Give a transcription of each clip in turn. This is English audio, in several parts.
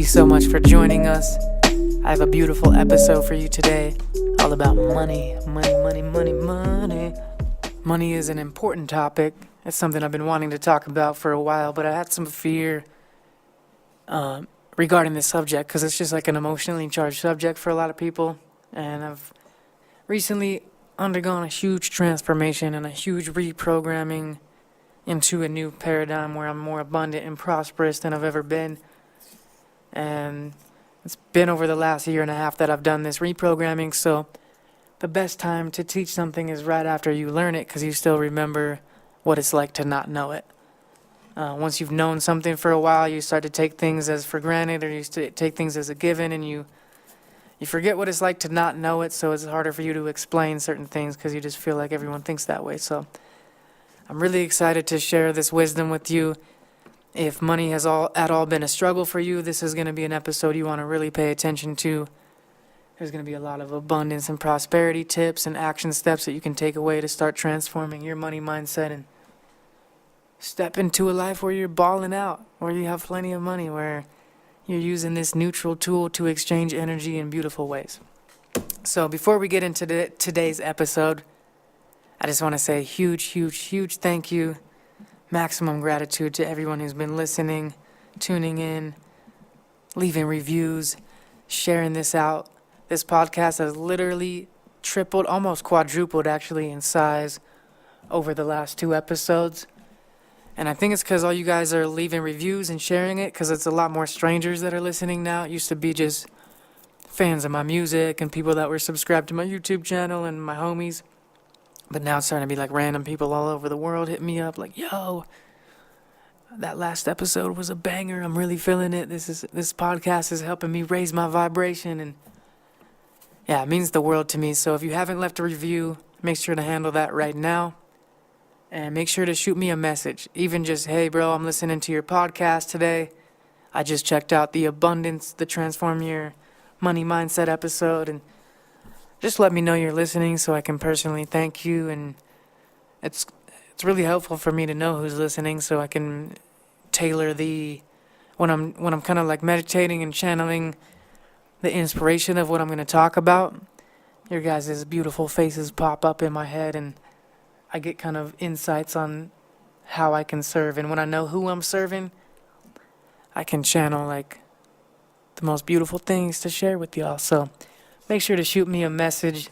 so much for joining us. I have a beautiful episode for you today, all about money. Money is an important topic. It's something I've been wanting to talk about for a while, but I had some fear regarding this subject because it's just like an emotionally charged subject for a lot of people. And I've recently undergone a huge transformation and a huge reprogramming into a new paradigm where I'm more abundant and prosperous than I've ever been. And it's been over the last year and a half that I've done this reprogramming, so the best time to teach something is right after you learn it, because you still remember what it's like to not know it. Once you've known something for a while, you start to take things as for granted, or you take things as a given, and you forget what it's like to not know it, so it's harder for you to explain certain things because you just feel like everyone thinks that way. So I'm really excited to share this wisdom with you. If money has at all been a struggle for you, this is going to be an episode you want to really pay attention to. There's going to be a lot of abundance and prosperity tips and action steps that you can take away to start transforming your money mindset and step into a life where you're balling out, where you have plenty of money, where you're using this neutral tool to exchange energy in beautiful ways. So before we get into today's episode, I just want to say huge thank you. Maximum gratitude to everyone who's been listening, tuning in, leaving reviews, sharing this out. This podcast has literally tripled, almost quadrupled actually in size over the last 2 episodes. And I think it's because all you guys are leaving reviews and sharing it, because it's a lot more strangers that are listening now. It used to be just fans of my music and people that were subscribed to my YouTube channel and my homies. But now it's starting to be like random people all over the world hit me up like, yo, that last episode was a banger. I'm really feeling it. This podcast is helping me raise my vibration. And yeah, it means the world to me. So if you haven't left a review, make sure to handle that right now. And make sure to shoot me a message. Even just, hey, bro, I'm listening to your podcast today. I just checked out the Transform Your Money Mindset episode. And just let me know you're listening so I can personally thank you. And it's really helpful for me to know who's listening so I can tailor when I'm kind of like meditating and channeling the inspiration of what I'm going to talk about. Your guys' beautiful faces pop up in my head and I get kind of insights on how I can serve. And when I know who I'm serving, I can channel like the most beautiful things to share with y'all. So make sure to shoot me a message.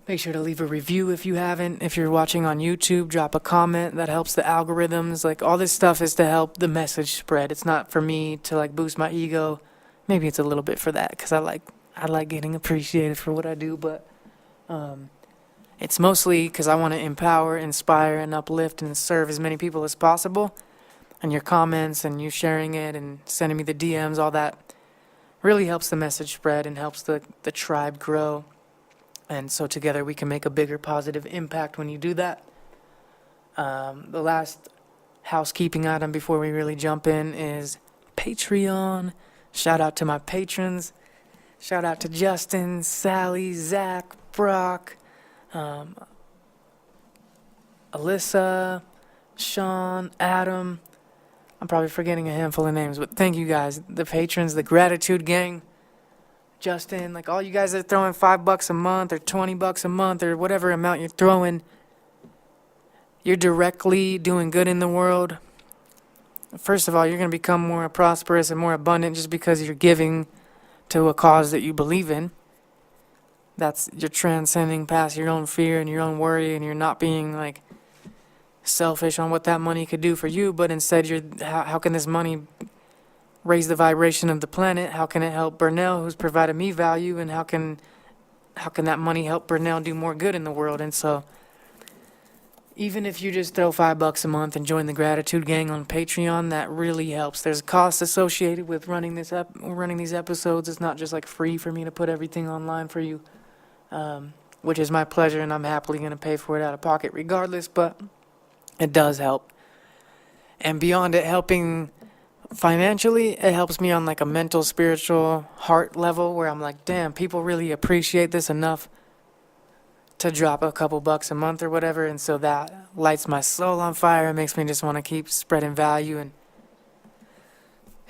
Make sure to leave a review if you haven't. If you're watching on YouTube, drop a comment. That helps the algorithms. Like, all this stuff is to help the message spread. It's not for me to like boost my ego. Maybe it's a little bit for that because I like getting appreciated for what I do. But it's mostly because I want to empower, inspire, and uplift and serve as many people as possible. And your comments and you sharing it and sending me the DMs, all that really helps the message spread and helps the tribe grow. And so together we can make a bigger positive impact when you do that. The last housekeeping item before we really jump in is Patreon. Shout out to my patrons. Shout out to Justin, Sally, Zach, Brock, Alyssa, Sean, Adam. I'm probably forgetting a handful of names, but thank you guys. The patrons, the gratitude gang, Justin, like all you guys that are throwing $5 a month or $20 a month or whatever amount you're throwing, you're directly doing good in the world. First of all, you're going to become more prosperous and more abundant just because you're giving to a cause that you believe in. You're transcending past your own fear and your own worry, and you're not being like selfish on what that money could do for you, but instead how can this money raise the vibration of the planet? How can it help Burnell, who's provided me value, and how can that money help Burnell do more good in the world? And so even if you just throw $5 a month and join the gratitude gang on Patreon, that really helps. There's a cost associated with running these episodes. It's not just like free for me to put everything online for you, which is my pleasure, and I'm happily going to pay for it out of pocket regardless, but it does help. And beyond it helping financially, it helps me on like a mental, spiritual, heart level where I'm like, damn, people really appreciate this enough to drop a couple bucks a month or whatever. And so that lights my soul on fire. It makes me just want to keep spreading value. And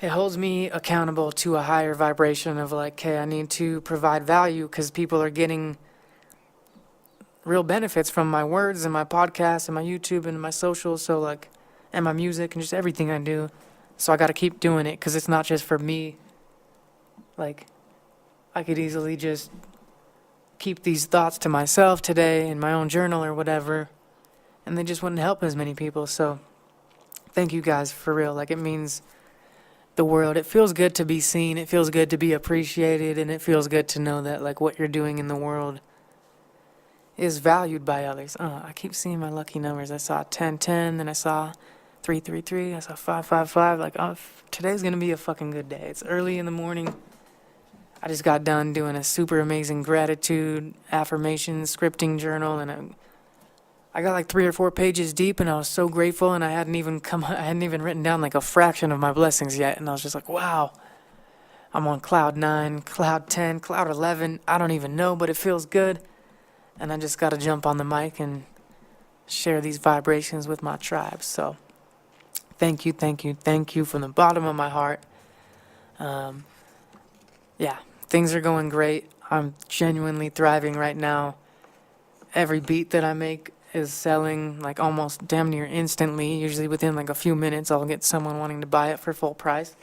it holds me accountable to a higher vibration of like, hey, I need to provide value because people are getting real benefits from my words and my podcast and my YouTube and my socials. So like, and my music and just everything I do. So I got to keep doing it because it's not just for me. Like, I could easily just keep these thoughts to myself today in my own journal or whatever, and they just wouldn't help as many people. So thank you guys for real. Like, it means the world. It feels good to be seen. It feels good to be appreciated, and it feels good to know that like what you're doing in the world is valued by others. I keep seeing my lucky numbers. I saw 1010, then I saw 333, I saw 555. Like, oh, today's gonna be a fucking good day. It's early in the morning. I just got done doing a super amazing gratitude affirmation scripting journal, and I got like 3 or 4 pages deep, and I was so grateful, and I hadn't even written down like a fraction of my blessings yet, and I was just like, wow, I'm on cloud 9, cloud 10, cloud 11, I don't even know, but it feels good, and I just gotta jump on the mic and share these vibrations with my tribe. So thank you from the bottom of my heart. Yeah, things are going great. I'm genuinely thriving right now. Every beat that I make is selling like almost damn near instantly. Usually within like a few minutes, I'll get someone wanting to buy it for full price.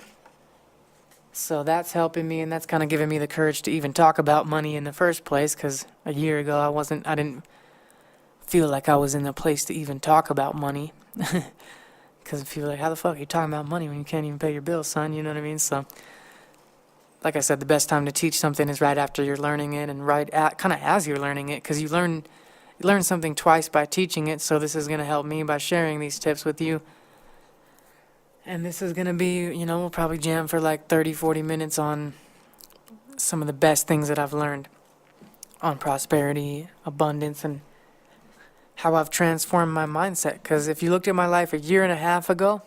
So that's helping me, and that's kind of giving me the courage to even talk about money in the first place, because a year ago I didn't feel like I was in a place to even talk about money. Because people are like, how the fuck are you talking about money when you can't even pay your bills, son? You know what I mean? So, like I said, the best time to teach something is right after you're learning it, and right at kind of as you're learning it, because you learn something twice by teaching it. So this is going to help me by sharing these tips with you. And this is going to be, we'll probably jam for like 30, 40 minutes on some of the best things that I've learned on prosperity, abundance, and how I've transformed my mindset. Because if you looked at my life a year and a half ago,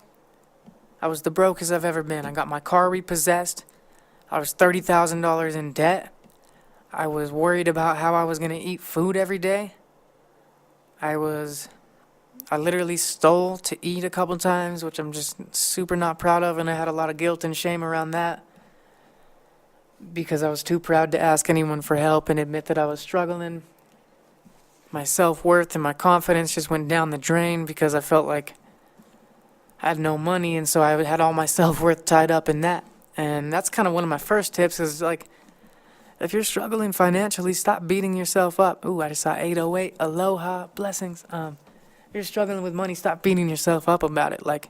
I was the brokest I've ever been. I got my car repossessed. I was $30,000 in debt. I was worried about how I was going to eat food every day. I literally stole to eat a couple times, which I'm just super not proud of, and I had a lot of guilt and shame around that because I was too proud to ask anyone for help and admit that I was struggling. My self-worth and my confidence just went down the drain because I felt like I had no money, and so I had all my self-worth tied up in that. And that's kind of one of my first tips is like, if you're struggling financially, stop beating yourself up. Ooh, I just saw 808, aloha, blessings. If you're struggling with money, stop beating yourself up about it. Like,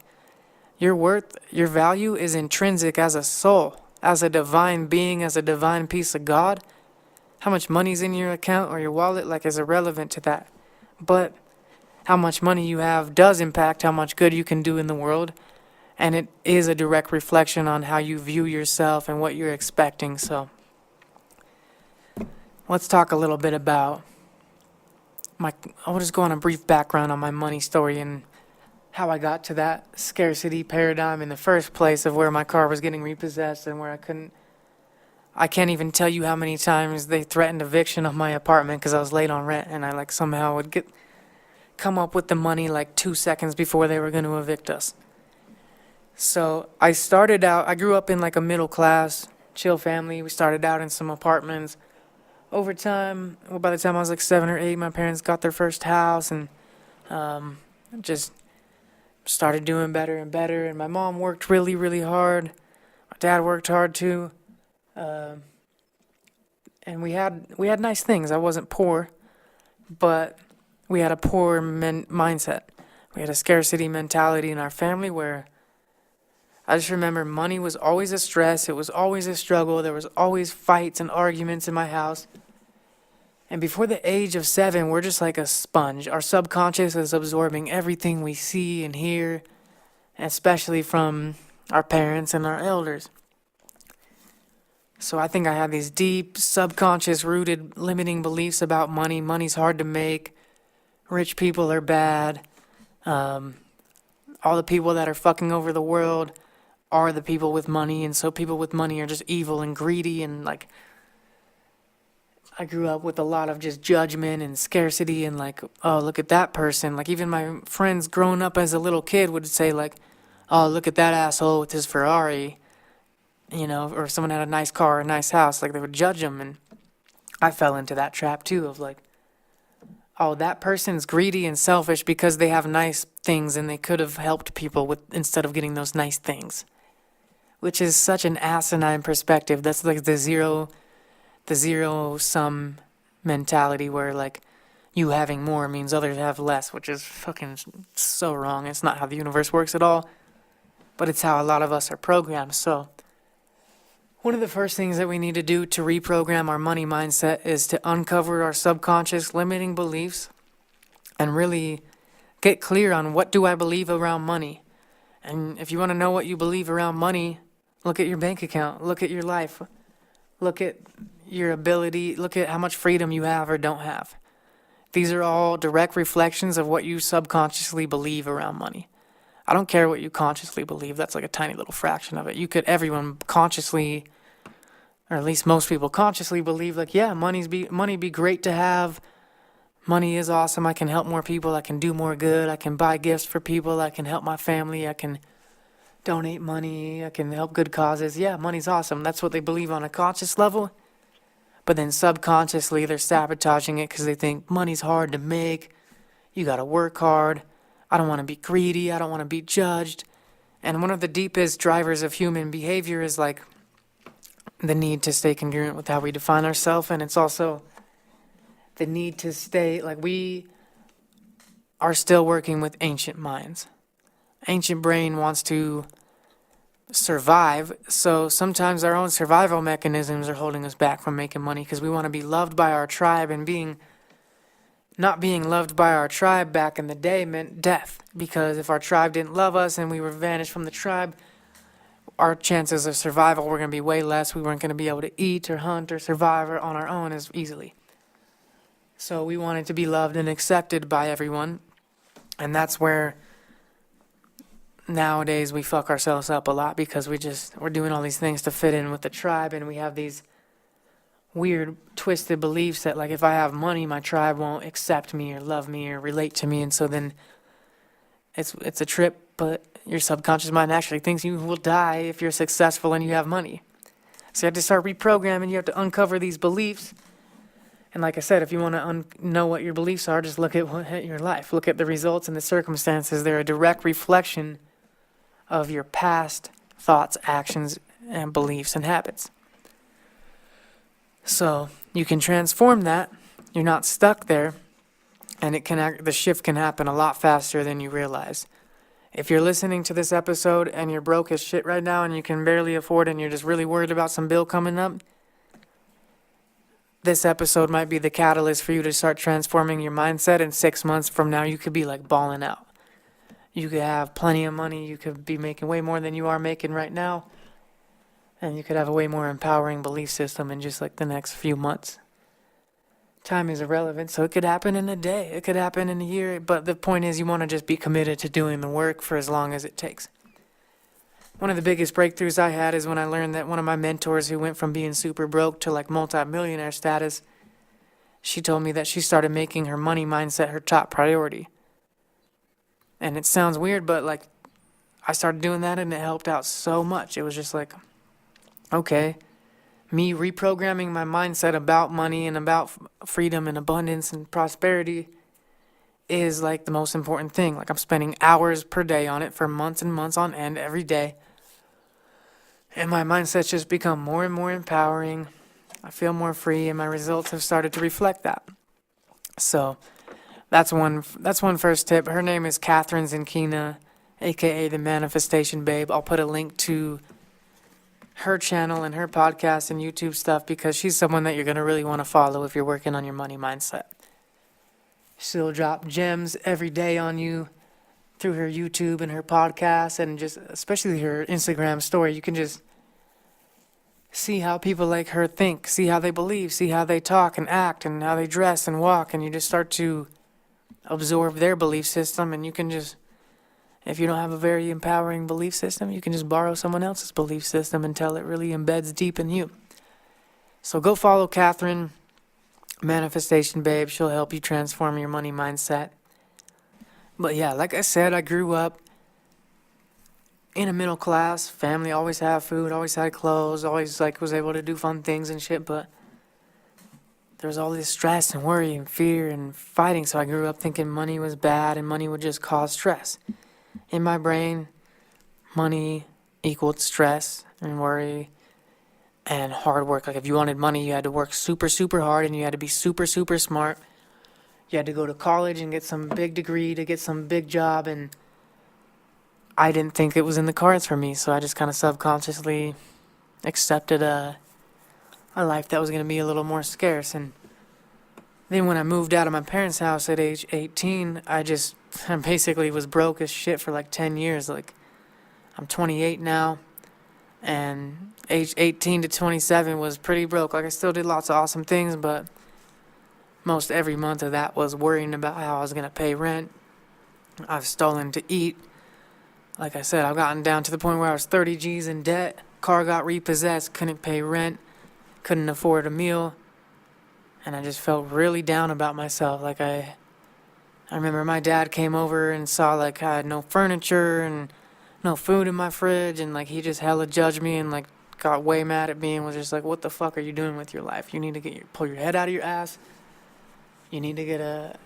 your worth, your value is intrinsic as a soul, as a divine being, as a divine piece of God. How much money's in your account or your wallet, like, is irrelevant to that. But how much money you have does impact how much good you can do in the world. And it is a direct reflection on how you view yourself and what you're expecting. So let's talk a little bit about I'll just go on a brief background on my money story and how I got to that scarcity paradigm in the first place of where my car was getting repossessed and where I can't even tell you how many times they threatened eviction of my apartment because I was late on rent, and I like somehow would come up with the money like 2 seconds before they were going to evict us. So I grew up in like a middle class, chill family. We started out in some apartments. Over time, by the time I was like 7 or 8, my parents got their first house and just started doing better and better. And my mom worked really, really hard. My dad worked hard too. And we had nice things. I wasn't poor, but we had a poor mindset. We had a scarcity mentality in our family where I just remember money was always a stress. It was always a struggle. There was always fights and arguments in my house. And before the age of 7, we're just like a sponge. Our subconscious is absorbing everything we see and hear, especially from our parents and our elders. So I think I had these deep, subconscious, rooted, limiting beliefs about money. Money's hard to make. Rich people are bad. All the people that are fucking over the world are the people with money, and so people with money are just evil and greedy, and like I grew up with a lot of just judgment and scarcity and like, oh, look at that person. Like even my friends growing up as a little kid would say like, oh, look at that asshole with his Ferrari. or someone had a nice car or a nice house, like they would judge them. And I fell into that trap too of like, oh, that person's greedy and selfish because they have nice things and they could have helped people with instead of getting those nice things, which is such an asinine perspective. That's like the zero sum mentality where like you having more means others have less, which is fucking so wrong. It's not how the universe works at all, but it's how a lot of us are programmed. So one of the first things that we need to do to reprogram our money mindset is to uncover our subconscious limiting beliefs and really get clear on what do I believe around money. And if you want to know what you believe around money, look at your bank account, look at your life, look at your ability, look at how much freedom you have or don't have. These are all direct reflections of what you subconsciously believe around money. I don't care what you consciously believe. That's like a tiny little fraction of it. Everyone consciously, or at least most people consciously believe like, yeah, money be great to have. Money is awesome. I can help more people. I can do more good. I can buy gifts for people. I can help my family. I can donate money. I can help good causes. Yeah, money's awesome. That's what they believe on a conscious level. But then subconsciously, they're sabotaging it because they think money's hard to make. You got to work hard. I don't want to be greedy. I don't want to be judged. And one of the deepest drivers of human behavior is like the need to stay congruent with how we define ourselves. And it's also the need to stay, like we are still working with ancient minds. Ancient brain wants to survive. So sometimes our own survival mechanisms are holding us back from making money because we want to be loved by our tribe, and not being loved by our tribe back in the day meant death, because if our tribe didn't love us and we were vanished from the tribe, our chances of survival were going to be way less. We weren't going to be able to eat or hunt or survive on our own as easily. So we wanted to be loved and accepted by everyone, and that's where nowadays we fuck ourselves up a lot because we're doing all these things to fit in with the tribe, and we have these weird twisted beliefs that like if I have money my tribe won't accept me or love me or relate to me, and so then it's a trip, but your subconscious mind actually thinks you will die if you're successful and you have money. So you have to start reprogramming. You have to uncover these beliefs. And like I said, if you want to know what your beliefs are, just look at your life. Look at the results and the circumstances. They're a direct reflection of your past thoughts, actions, and beliefs and habits. So you can transform that. You're not stuck there, and the shift can happen a lot faster than you realize. If you're listening to this episode and you're broke as shit right now and you can barely afford and you're just really worried about some bill coming up, this episode might be the catalyst for you to start transforming your mindset. In 6 months from now, you could be like balling out. You could have plenty of money. You could be making way more than you are making right now. And you could have a way more empowering belief system in just like the next few months. Time is irrelevant, so it could happen in a day. It could happen in a year. But the point is you want to just be committed to doing the work for as long as it takes. One of the biggest breakthroughs I had is when I learned that one of my mentors who went from being super broke to like multi-millionaire status, she told me that she started making her money mindset her top priority. And it sounds weird, but like I started doing that and it helped out so much. It was just like, okay, me reprogramming my mindset about money and about freedom and abundance and prosperity is like the most important thing. Like I'm spending hours per day on it for months and months on end every day. And my mindset's just become more and more empowering. I feel more free, and my results have started to reflect that. So that's one first tip. Her name is Catherine Zinkina, aka the Manifestation Babe. I'll put a link to her channel and her podcast and YouTube stuff because she's someone that you're going to really want to follow if you're working on your money mindset. She'll drop gems every day on you through her YouTube and her podcast, and just especially her Instagram story. You can just see how people like her think, see how they believe, see how they talk and act and how they dress and walk, and you just start to absorb their belief system. And you can just, if you don't have a very empowering belief system, you can just borrow someone else's belief system until it really embeds deep in you. So go follow Catherine, Manifestation Babe. She'll help you transform your money mindset. But yeah, like I said, I grew up in a middle class family, always had food, always had clothes, always like was able to do fun things and shit, but there was all this stress and worry and fear and fighting, so I grew up thinking money was bad and money would just cause stress. In my brain, money equaled stress and worry and hard work. Like if you wanted money, you had to work super, super hard and you had to be super, super smart. You had to go to college and get some big degree to get some big job, and I didn't think it was in the cards for me, so I just kind of subconsciously accepted a life that was going to be a little more scarce. And then when I moved out of my parents' house at age 18, I basically was broke as shit for like 10 years. Like, I'm 28 now, and age 18 to 27 was pretty broke. Like, I still did lots of awesome things, but most every month of that was worrying about how I was going to pay rent. I've stolen to eat. Like I said, I've gotten down to the point where I was 30 G's in debt. Car got repossessed, couldn't pay rent, couldn't afford a meal. And I just felt really down about myself. Like I remember my dad came over and saw like I had no furniture and no food in my fridge, and like he just hella judged me and like got way mad at me and was just like, what the fuck are you doing with your life? You need to pull your head out of your ass. You need to get a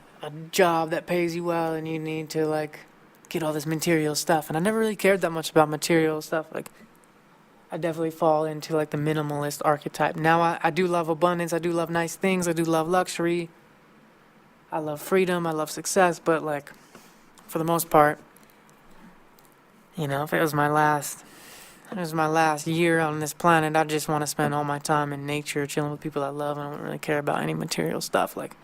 job that pays you well, and you need to like get all this material stuff. And I never really cared that much about material stuff. Like, I definitely fall into like the minimalist archetype. Now I do love abundance. I do love nice things. I do love luxury. I love freedom. I love success. But like, for the most part, you know, if it was my last year on this planet, I just want to spend all my time in nature, chilling with people I love. And I don't really care about any material stuff. Like,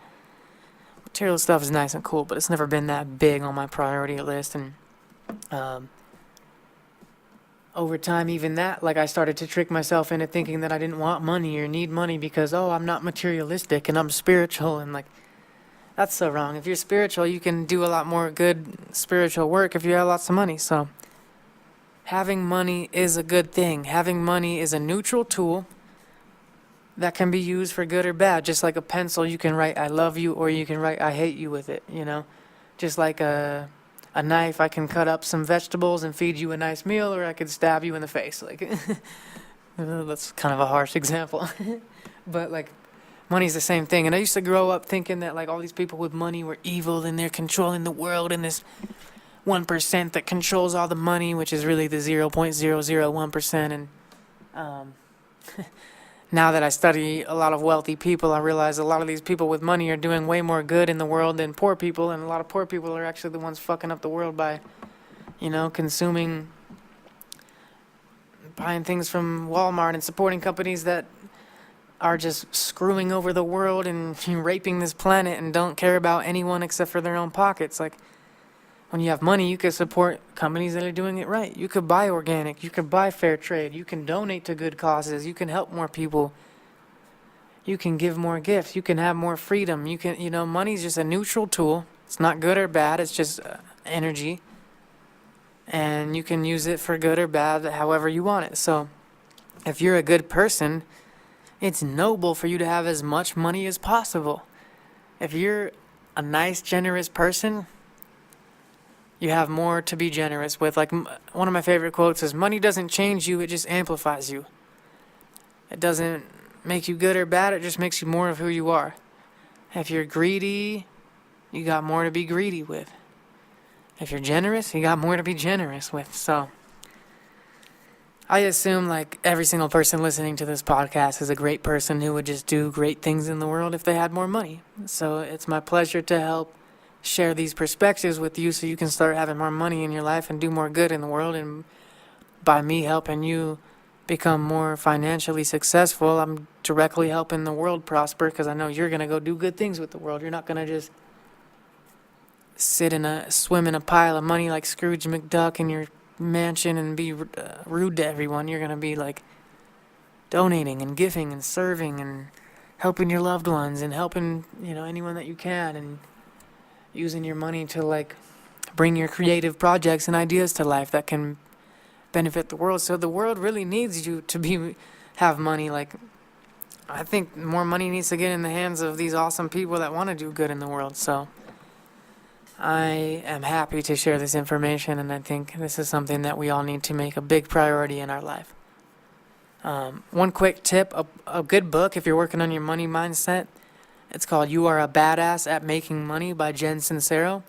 material stuff is nice and cool, but it's never been that big on my priority list. And over time, even that, like, I started to trick myself into thinking that I didn't want money or need money because, I'm not materialistic and I'm spiritual. And like, that's so wrong. If you're spiritual, you can do a lot more good spiritual work if you have lots of money. So having money is a good thing. Having money is a neutral tool that can be used for good or bad. Just like a pencil, you can write I love you or you can write I hate you with it, you know. Just like a knife, I can cut up some vegetables and feed you a nice meal, or I could stab you in the face. Like, that's kind of a harsh example. But like, money's the same thing. And I used to grow up thinking that like all these people with money were evil and they're controlling the world, and this 1% that controls all the money, which is really the 0.001%. And now that I study a lot of wealthy people, I realize a lot of these people with money are doing way more good in the world than poor people, and a lot of poor people are actually the ones fucking up the world by, you know, buying things from Walmart and supporting companies that are just screwing over the world and raping this planet and don't care about anyone except for their own pockets. Like, when you have money, you can support companies that are doing it right. You could buy organic. You could buy fair trade. You can donate to good causes. You can help more people. You can give more gifts. You can have more freedom. Money's just a neutral tool. It's not good or bad. It's just energy. And you can use it for good or bad, however you want it. So if you're a good person, it's noble for you to have as much money as possible. If you're a nice, generous person, you have more to be generous with. Like, one of my favorite quotes is, money doesn't change you, it just amplifies you. It doesn't make you good or bad, it just makes you more of who you are. If you're greedy, you got more to be greedy with. If you're generous, you got more to be generous with. So I assume like every single person listening to this podcast is a great person who would just do great things in the world if they had more money. So it's my pleasure to help share these perspectives with you so you can start having more money in your life and do more good in the world. And by me helping you become more financially successful, I'm directly helping the world prosper, because I know you're going to go do good things with the world. You're not going to just swim in a pile of money like Scrooge McDuck in your mansion and be rude to everyone. You're going to be like donating and giving and serving and helping your loved ones and helping, anyone that you can, and using your money to like bring your creative projects and ideas to life that can benefit the world. So the world really needs you to have money. Like, I think more money needs to get in the hands of these awesome people that want to do good in the world. So I am happy to share this information, and I think this is something that we all need to make a big priority in our life. One quick tip, a good book if you're working on your money mindset, it's called You Are a Badass at Making Money by Jen Sincero.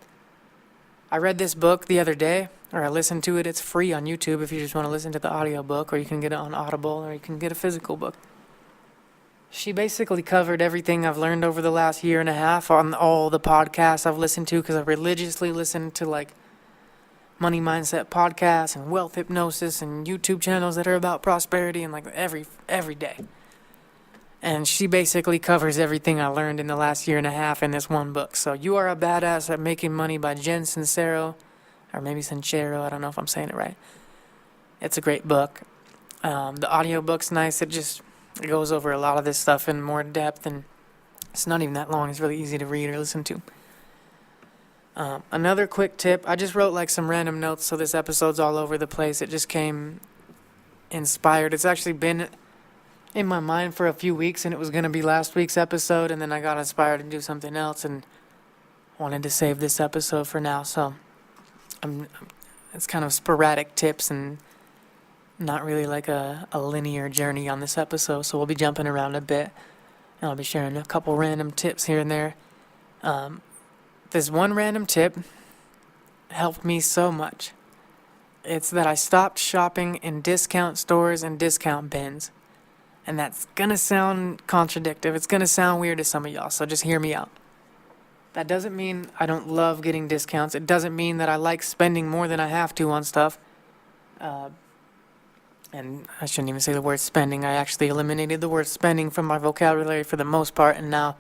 I read this book the other day, or I listened to it. It's free on YouTube if you just want to listen to the audiobook, or you can get it on Audible, or you can get a physical book. She basically covered everything I've learned over the last year and a half on all the podcasts I've listened to, because I religiously listen to like money mindset podcasts and wealth hypnosis and YouTube channels that are about prosperity, and like every day. And she basically covers everything I learned in the last year and a half in this one book. So You Are a Badass at Making Money by Jen Sincero, or maybe Sincero, I don't know if I'm saying it right. It's a great book. The audiobook's nice. It goes over a lot of this stuff in more depth, and it's not even that long. It's really easy to read or listen to. Another quick tip, I just wrote like some random notes, so this episode's all over the place. It just came inspired. It's actually been in my mind for a few weeks, and it was going to be last week's episode, and then I got inspired to do something else and wanted to save this episode for now. So it's kind of sporadic tips and not really like a linear journey on this episode, so we'll be jumping around a bit, and I'll be sharing a couple random tips here and there. This one random tip helped me so much. It's that I stopped shopping in discount stores and discount bins. And that's going to sound contradictory. It's going to sound weird to some of y'all, so just hear me out. That doesn't mean I don't love getting discounts. It doesn't mean that I like spending more than I have to on stuff. And I shouldn't even say the word spending. I actually eliminated the word spending from my vocabulary for the most part, and now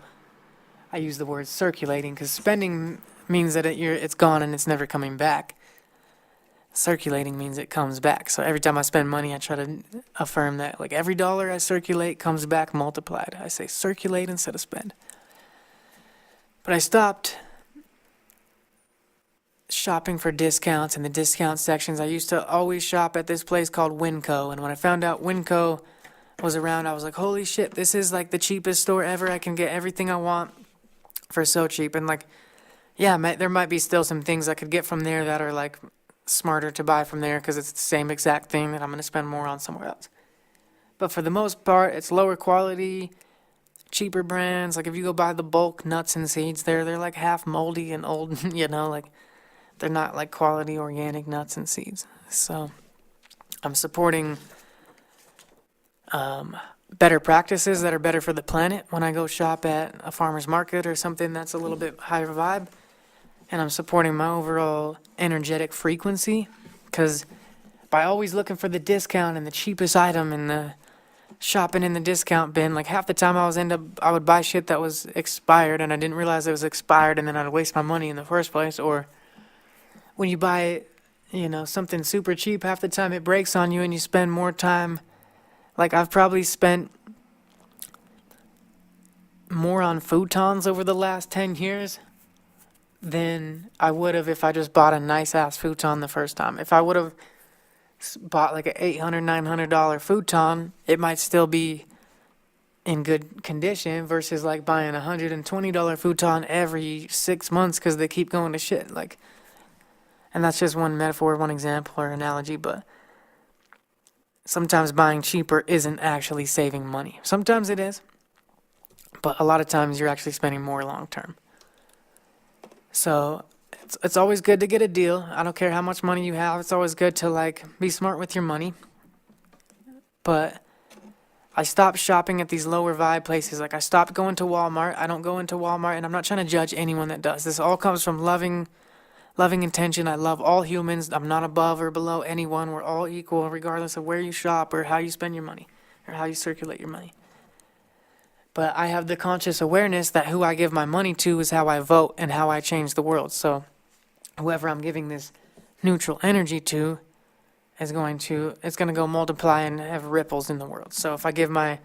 I use the word circulating, because spending means that it's gone and it's never coming back. Circulating means it comes back. So every time I spend money, I try to affirm that like every dollar I circulate comes back multiplied. I say circulate instead of spend. But I stopped shopping for discounts in the discount sections. I used to always shop at this place called Winco, and when I found out Winco was around, I was like, holy shit, this is like the cheapest store ever. I can get everything I want for so cheap. And like, yeah, there might be still some things I could get from there that are like smarter to buy from there, because it's the same exact thing that I'm going to spend more on somewhere else. But for the most part, it's lower quality, cheaper brands. Like if you go buy the bulk nuts and seeds, they're like half moldy and old, like they're not like quality organic nuts and seeds. So I'm supporting better practices that are better for the planet when I go shop at a farmer's market or something that's a little bit higher vibe. And I'm supporting my overall energetic frequency, because by always looking for the discount and the cheapest item and the shopping in the discount bin, like half the time I would buy shit that was expired and I didn't realize it was expired, and then I'd waste my money in the first place. Or when you buy, something super cheap, half the time it breaks on you and you spend more time. Like I've probably spent more on futons over the last 10 years than I would have if I just bought a nice ass futon the first time. If I would have bought like a $800, $900 futon, it might still be in good condition, versus like buying a $120 futon every 6 months because they keep going to shit. Like, and that's just one metaphor, one example or analogy, but sometimes buying cheaper isn't actually saving money. Sometimes it is, but a lot of times you're actually spending more long term. So it's always good to get a deal. I don't care how much money you have. It's always good to like be smart with your money. But I stopped shopping at these lower vibe places. Like I stopped going to Walmart. I don't go into Walmart, and I'm not trying to judge anyone that does. This all comes from loving intention. I love all humans. I'm not above or below anyone. We're all equal regardless of where you shop or how you spend your money or how you circulate your money. But I have the conscious awareness that who I give my money to is how I vote and how I change the world. So whoever I'm giving this neutral energy to it's going to go multiply and have ripples in the world. So if I give my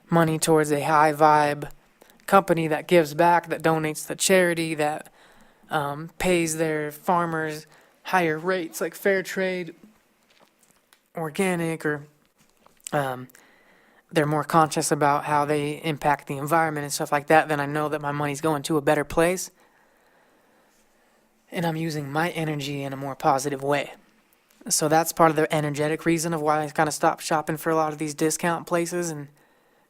money towards a high vibe company that gives back, that donates to charity, that pays their farmers higher rates like fair trade, organic, or they're more conscious about how they impact the environment and stuff like that, then I know that my money's going to a better place. and I'm using my energy in a more positive way. So that's part of the energetic reason of why I kind of stopped shopping for a lot of these discount places, and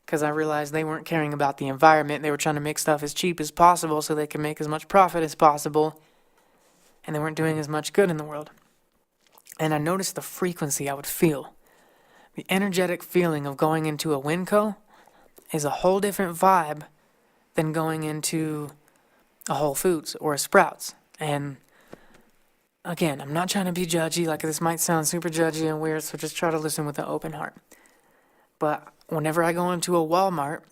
because I realized they weren't caring about the environment. They were trying to make stuff as cheap as possible so they could make as much profit as possible, and they weren't doing as much good in the world. And I noticed the frequency I would feel. The energetic feeling of going into a Winco is a whole different vibe than going into a Whole Foods or a Sprouts. And again, I'm not trying to be judgy, like this might sound super judgy and weird, so just try to listen with an open heart. But whenever I go into a Walmart,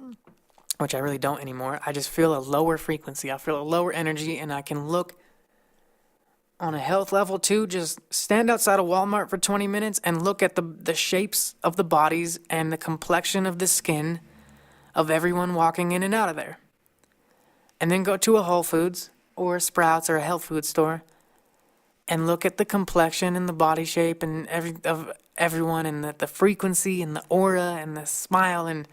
which I really don't anymore, I just feel a lower frequency. I feel a lower energy, and I can look on a health level too. Just stand outside of Walmart for 20 minutes and look at the shapes of the bodies and the complexion of the skin of everyone walking in and out of there. And then go to a Whole Foods or a Sprouts or a health food store and look at the complexion and the body shape and everyone, and the frequency and the aura and the smile and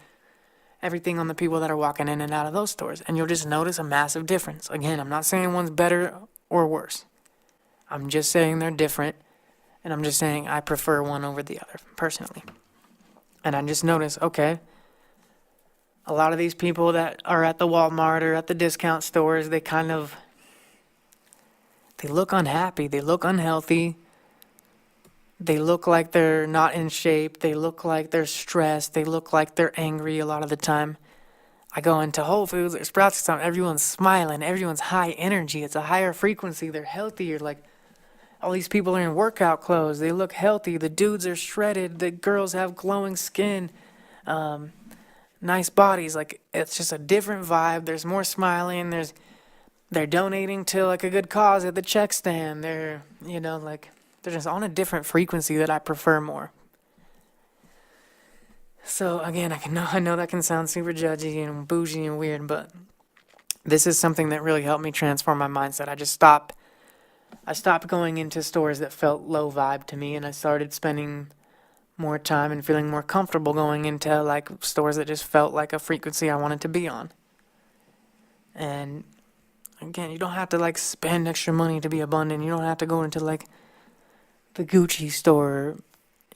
everything on the people that are walking in and out of those stores. And you'll just notice a massive difference. Again, I'm not saying one's better or worse. I'm just saying they're different, and I'm just saying I prefer one over the other, personally. And I just noticed, okay, a lot of these people that are at the Walmart or at the discount stores, they look unhappy, they look unhealthy, they look like they're not in shape, they look like they're stressed, they look like they're angry a lot of the time. I go into Whole Foods or Sprouts, everyone's smiling, everyone's high energy, it's a higher frequency, they're healthier, like all these people are in workout clothes, they look healthy, the dudes are shredded, the girls have glowing skin, nice bodies, like it's just a different vibe, there's more smiling, they're donating to like a good cause at the check stand, they're just on a different frequency that I prefer more. So again, I know that can sound super judgy and bougie and weird, but this is something that really helped me transform my mindset. I stopped going into stores that felt low vibe to me, and I started spending more time and feeling more comfortable going into like stores that just felt like a frequency I wanted to be on. And again, you don't have to like spend extra money to be abundant. You don't have to go into like the Gucci store.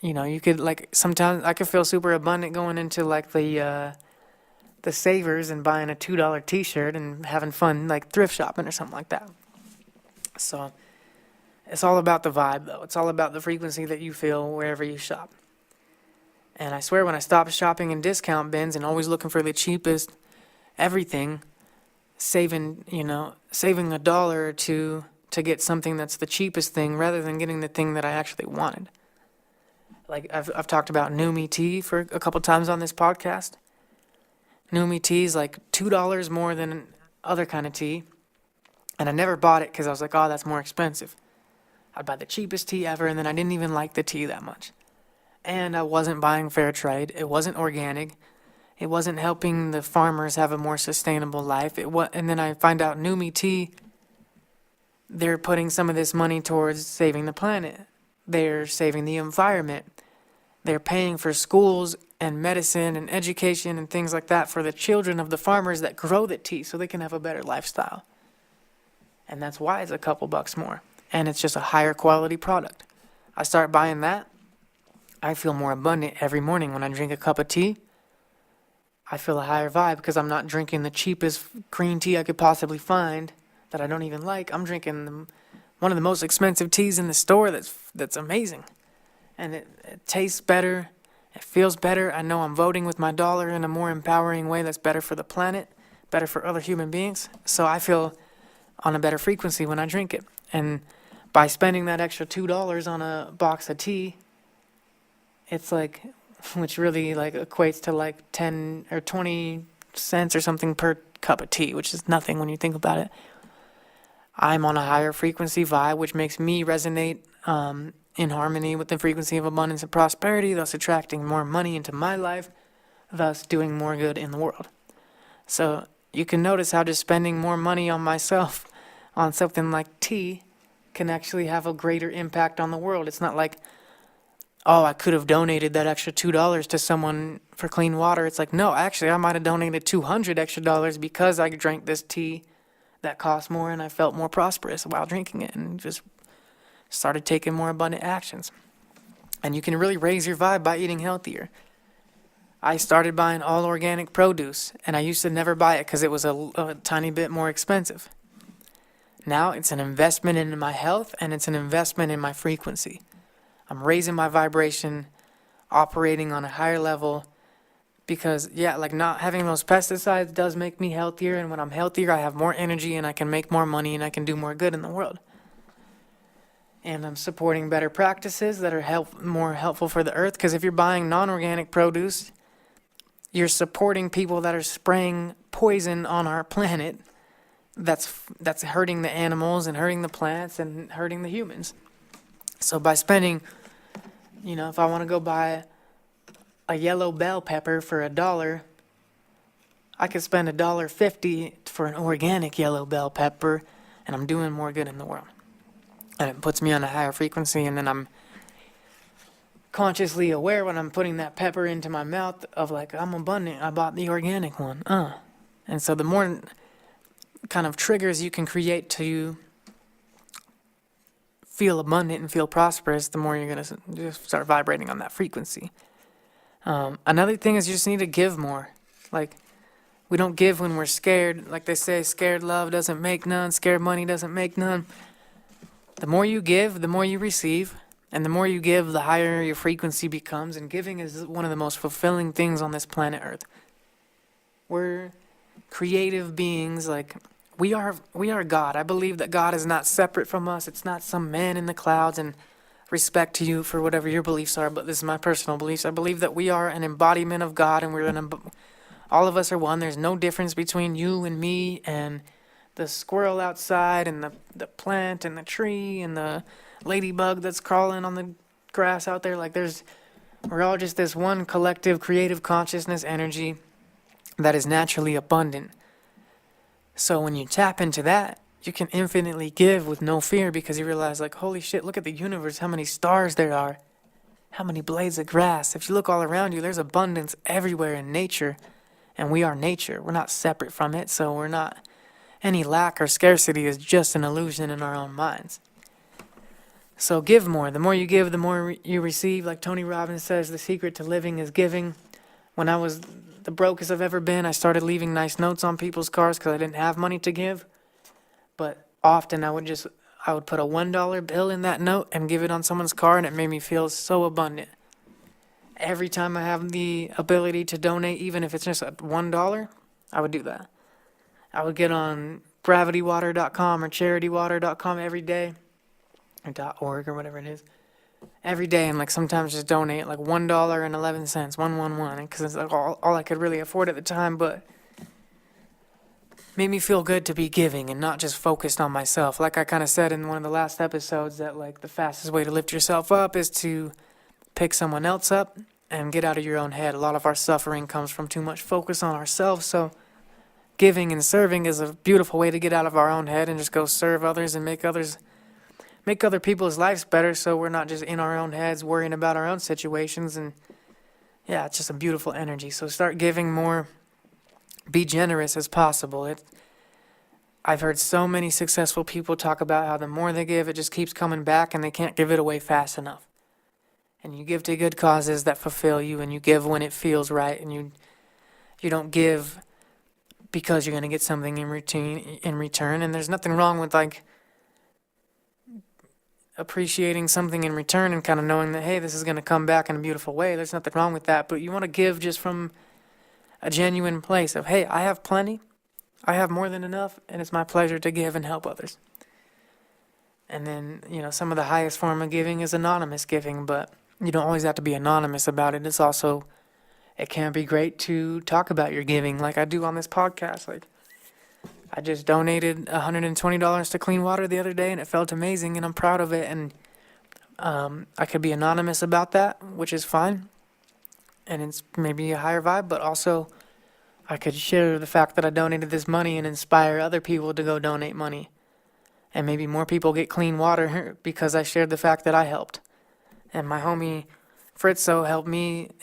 You could like, sometimes I could feel super abundant going into like the Savers and buying a $2 t-shirt and having fun like thrift shopping or something like that. So it's all about the vibe though. It's all about the frequency that you feel wherever you shop. And I swear, when I stopped shopping in discount bins and always looking for the cheapest everything, saving a dollar or two to get something that's the cheapest thing rather than getting the thing that I actually wanted. Like I've talked about Numi tea for a couple times on this podcast. Numi tea is like $2 more than other kind of tea. And I never bought it because I was like, oh, that's more expensive. I'd buy the cheapest tea ever, and then I didn't even like the tea that much. And I wasn't buying fair trade. It wasn't organic. It wasn't helping the farmers have a more sustainable life. And then I find out Numi tea, they're putting some of this money towards saving the planet. They're saving the environment. They're paying for schools and medicine and education and things like that for the children of the farmers that grow the tea so they can have a better lifestyle. And that's why it's a couple bucks more. And it's just a higher quality product. I start buying that. I feel more abundant every morning when I drink a cup of tea. I feel a higher vibe because I'm not drinking the cheapest green tea I could possibly find that I don't even like. I'm drinking one of the most expensive teas in the store that's amazing. And it tastes better. It feels better. I know I'm voting with my dollar in a more empowering way that's better for the planet, better for other human beings. So I feel on a better frequency when I drink it. And by spending that extra $2 on a box of tea, it's like, which really like equates to like 10 or 20 cents or something per cup of tea, which is nothing when you think about it. I'm on a higher frequency vibe, which makes me resonate in harmony with the frequency of abundance and prosperity, thus attracting more money into my life, thus doing more good in the world. So you can notice how just spending more money on myself on something like tea can actually have a greater impact on the world. It's not like, oh, I could have donated that extra $2 to someone for clean water. It's like, no, actually, I might have donated $200 extra because I drank this tea that cost more, and I felt more prosperous while drinking it, and just started taking more abundant actions. And you can really raise your vibe by eating healthier. I started buying all organic produce, and I used to never buy it because it was a tiny bit more expensive. Now it's an investment in my health, and it's an investment in my frequency. I'm raising my vibration, operating on a higher level, because like not having those pesticides does make me healthier, and when I'm healthier I have more energy and I can make more money and I can do more good in the world. And I'm supporting better practices that are more helpful for the earth, because if you're buying non-organic produce, you're supporting people that are spraying poison on our planet that's hurting the animals and hurting the plants and hurting the humans. So by spending, if I want to go buy a yellow bell pepper for $1, I could spend $1.50 for an organic yellow bell pepper, and I'm doing more good in the world. And it puts me on a higher frequency, and then I'm consciously aware when I'm putting that pepper into my mouth of like, I'm abundant, I bought the organic one. And so the more kind of triggers you can create to feel abundant and feel prosperous, the more you're going to just start vibrating on that frequency. Another thing is you just need to give more. Like, we don't give when we're scared. Like they say, scared love doesn't make none, scared money doesn't make none. The more you give, the more you receive. And the more you give, the higher your frequency becomes. And giving is one of the most fulfilling things on this planet Earth. We're creative beings. Like, we are God. I believe that God is not separate from us. It's not some man in the clouds. And respect to you for whatever your beliefs are, but this is my personal beliefs. I believe that we are an embodiment of God, and all of us are one. There's no difference between you and me and the squirrel outside and the plant and the tree and the ladybug that's crawling on the grass out there. Like, we're all just this one collective creative consciousness energy that is naturally abundant. So when you tap into that, you can infinitely give with no fear, because you realize, like, holy shit, look at the universe, how many stars there are, how many blades of grass. If you look all around you, there's abundance everywhere in nature, and we are nature. We're not separate from it, so we're not, any lack or scarcity is just an illusion in our own minds. So give more. The more you give, the more you receive. Like Tony Robbins says, the secret to living is giving. When I was the brokest I've ever been, I started leaving nice notes on people's cars because I didn't have money to give. But often I would put a $1 bill in that note and give it on someone's car, and it made me feel so abundant. Every time I have the ability to donate, even if it's just $1, I would do that. I would get on gravitywater.com or charitywater.com every day, or .org or whatever it is, every day, and like sometimes just donate like $1.11, 111, because it's like all I could really afford at the time, but made me feel good to be giving and not just focused on myself. Like I kind of said in one of the last episodes, that like the fastest way to lift yourself up is to pick someone else up and get out of your own head. A lot of our suffering comes from too much focus on ourselves, so giving and serving is a beautiful way to get out of our own head and just go serve others and make other people's lives better, so we're not just in our own heads worrying about our own situations. And yeah, it's just a beautiful energy. So start giving more. Be generous as possible. I've heard so many successful people talk about how the more they give, it just keeps coming back, and they can't give it away fast enough. And you give to good causes that fulfill you, and you give when it feels right, and you don't give because you're going to get something in return. And there's nothing wrong with like appreciating something in return and kind of knowing that, hey, this is going to come back in a beautiful way. There's nothing wrong with that, but you want to give just from a genuine place of, hey, I have plenty, I have more than enough, and it's my pleasure to give and help others. And then, some of the highest form of giving is anonymous giving, but you don't always have to be anonymous about it. It can be great to talk about your giving, like I do on this podcast. Like, I just donated $120 to clean water the other day, and it felt amazing, and I'm proud of it. And I could be anonymous about that, which is fine. And it's maybe a higher vibe, but also I could share the fact that I donated this money and inspire other people to go donate money. And maybe more people get clean water because I shared the fact that I helped. And my homie Fritzo helped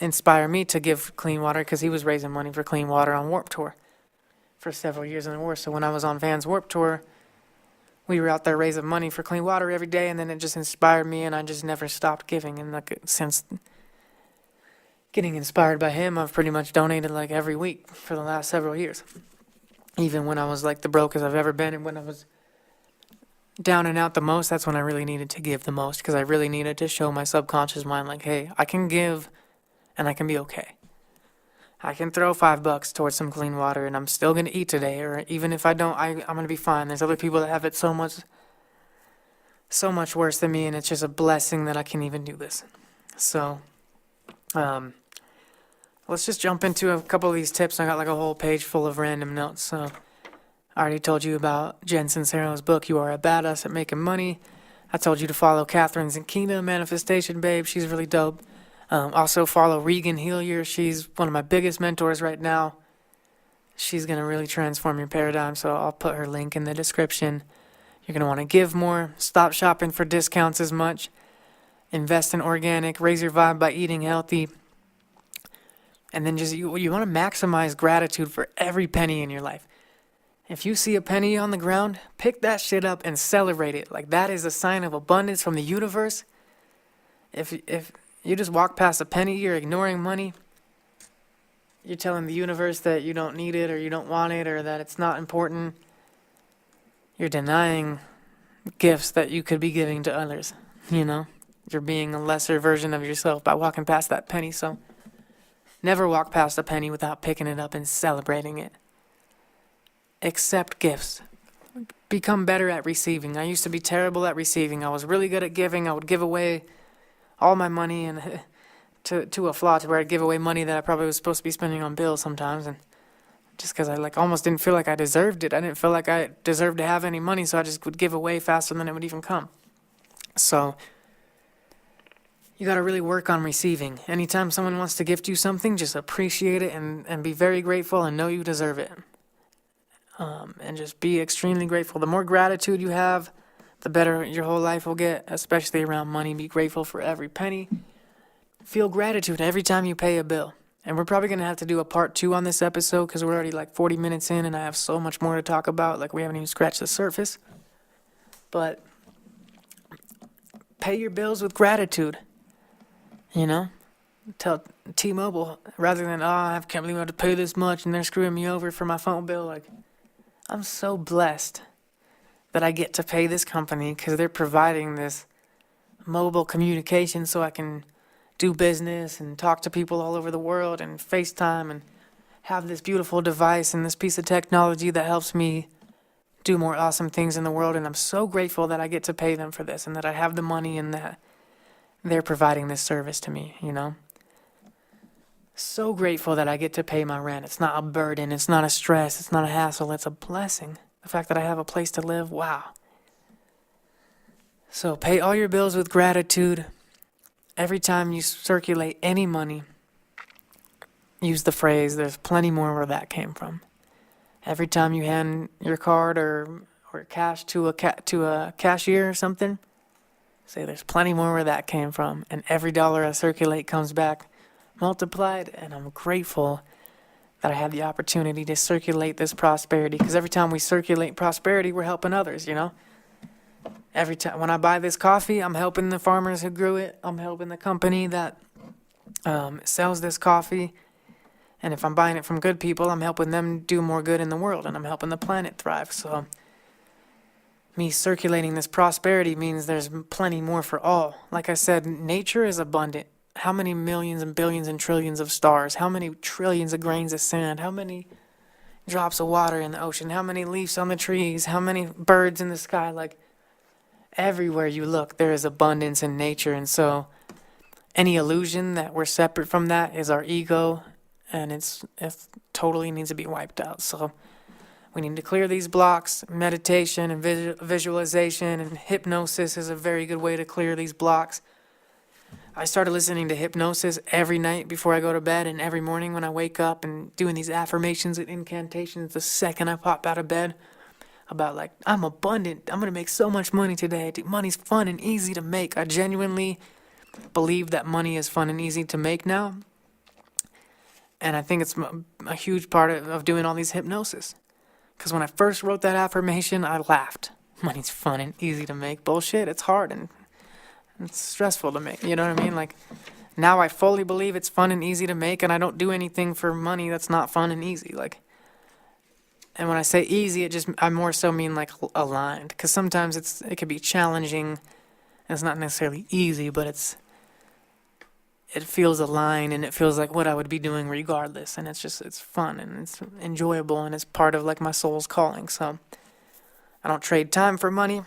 inspire me to give clean water because he was raising money for clean water on Warped Tour. for several years in the war. So when I was on Vans Warped Tour, we were out there raising money for clean water every day, and then it just inspired me, and I just never stopped giving. And like since getting inspired by him, I've pretty much donated like every week for the last several years. Even when I was like the brokest I've ever been, and when I was down and out the most, that's when I really needed to give the most, because I really needed to show my subconscious mind like, hey, I can give and I can be okay. I can throw $5 towards some clean water and I'm still going to eat today, or even if I don't, I'm going to be fine. There's other people that have it so much worse than me, and it's just a blessing that I can even do this. So, let's just jump into a couple of these tips. I got like a whole page full of random notes. So I already told you about Jen Sincero's book, You Are a Badass at Making Money. I told you to follow Catherine Zankina, Manifestation Babe. She's really dope. Also follow Regan Hillier. She's one of my biggest mentors right now. She's going to really transform your paradigm, so I'll put her link in the description. You're going to want to give more. Stop shopping for discounts as much. Invest in organic. Raise your vibe by eating healthy. And then just you want to maximize gratitude for every penny in your life. If you see a penny on the ground, pick that shit up and celebrate it. Like, that is a sign of abundance from the universe. If you just walk past a penny, you're ignoring money. You're telling the universe that you don't need it, or you don't want it, or that it's not important. You're denying gifts that you could be giving to others, you know? You're being a lesser version of yourself by walking past that penny. So never walk past a penny without picking it up and celebrating it. Accept gifts. Become better at receiving. I used to be terrible at receiving. I was really good at giving. I would give away all my money, and to a flaw, to where I'd give away money that I probably was supposed to be spending on bills sometimes, and just because I like almost didn't feel like I deserved it. I didn't feel like I deserved to have any money, so I just would give away faster than it would even come. So you got to really work on receiving. Anytime someone wants to gift you something, just appreciate it and be very grateful and know you deserve it. And just be extremely grateful. The more gratitude you have, the better your whole life will get, especially around money. Be grateful for every penny. Feel gratitude every time you pay a bill. And we're probably going to have to do a part 2 on this episode, because we're already like 40 minutes in and I have so much more to talk about. Like, we haven't even scratched the surface. But pay your bills with gratitude. You know? Tell T-Mobile, rather than, I can't believe I have to pay this much and they're screwing me over for my phone bill. Like, I'm so blessed that I get to pay this company, because they're providing this mobile communication so I can do business and talk to people all over the world and FaceTime and have this beautiful device and this piece of technology that helps me do more awesome things in the world. And I'm so grateful that I get to pay them for this, and that I have the money, and that they're providing this service to me, you know? So grateful that I get to pay my rent. It's not a burden. It's not a stress. It's not a hassle. It's a blessing. The fact that I have a place to live, wow. So pay all your bills with gratitude. Every time you circulate any money, use the phrase, there's plenty more where that came from. Every time you hand your card or cash to a cashier or something, say there's plenty more where that came from. And every dollar I circulate comes back multiplied, and I'm grateful that I had the opportunity to circulate this prosperity, because every time we circulate prosperity, we're helping others, you know? Every time when I buy this coffee, I'm helping the farmers who grew it. I'm helping the company that sells this coffee. And if I'm buying it from good people, I'm helping them do more good in the world, and I'm helping the planet thrive. So me circulating this prosperity means there's plenty more for all. Like I said, nature is abundant. How many millions and billions and trillions of stars? How many trillions of grains of sand? How many drops of water in the ocean? How many leaves on the trees? How many birds in the sky? Like, everywhere you look, there is abundance in nature. And so any illusion that we're separate from that is our ego, and it totally needs to be wiped out. So we need to clear these blocks. Meditation and visualization and hypnosis is a very good way to clear these blocks. I started listening to hypnosis every night before I go to bed, and every morning when I wake up, and doing these affirmations and incantations the second I pop out of bed about, like, I'm abundant. I'm going to make so much money today. Money's fun and easy to make. I genuinely believe that money is fun and easy to make now. And I think it's a huge part of doing all these hypnosis. Because when I first wrote that affirmation, I laughed. Money's fun and easy to make. Bullshit, it's hard and it's stressful to make. You know what I mean? Like, now I fully believe it's fun and easy to make, and I don't do anything for money that's not fun and easy. Like, and when I say easy, I more so mean like aligned. Because sometimes it can be challenging. And it's not necessarily easy, but it feels aligned, and it feels like what I would be doing regardless. And it's fun and it's enjoyable, and it's part of like my soul's calling. So I don't trade time for money.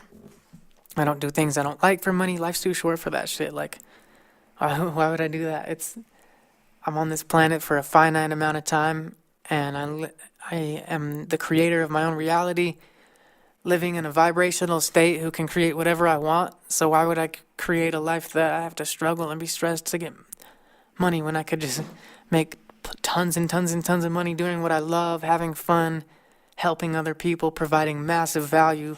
I don't do things I don't like for money. Life's too short for that shit. Like, why would I do that? I'm on this planet for a finite amount of time, and I am the creator of my own reality, living in a vibrational state who can create whatever I want. So why would I create a life that I have to struggle and be stressed to get money when I could just make tons and tons and tons of money doing what I love, having fun, helping other people, providing massive value?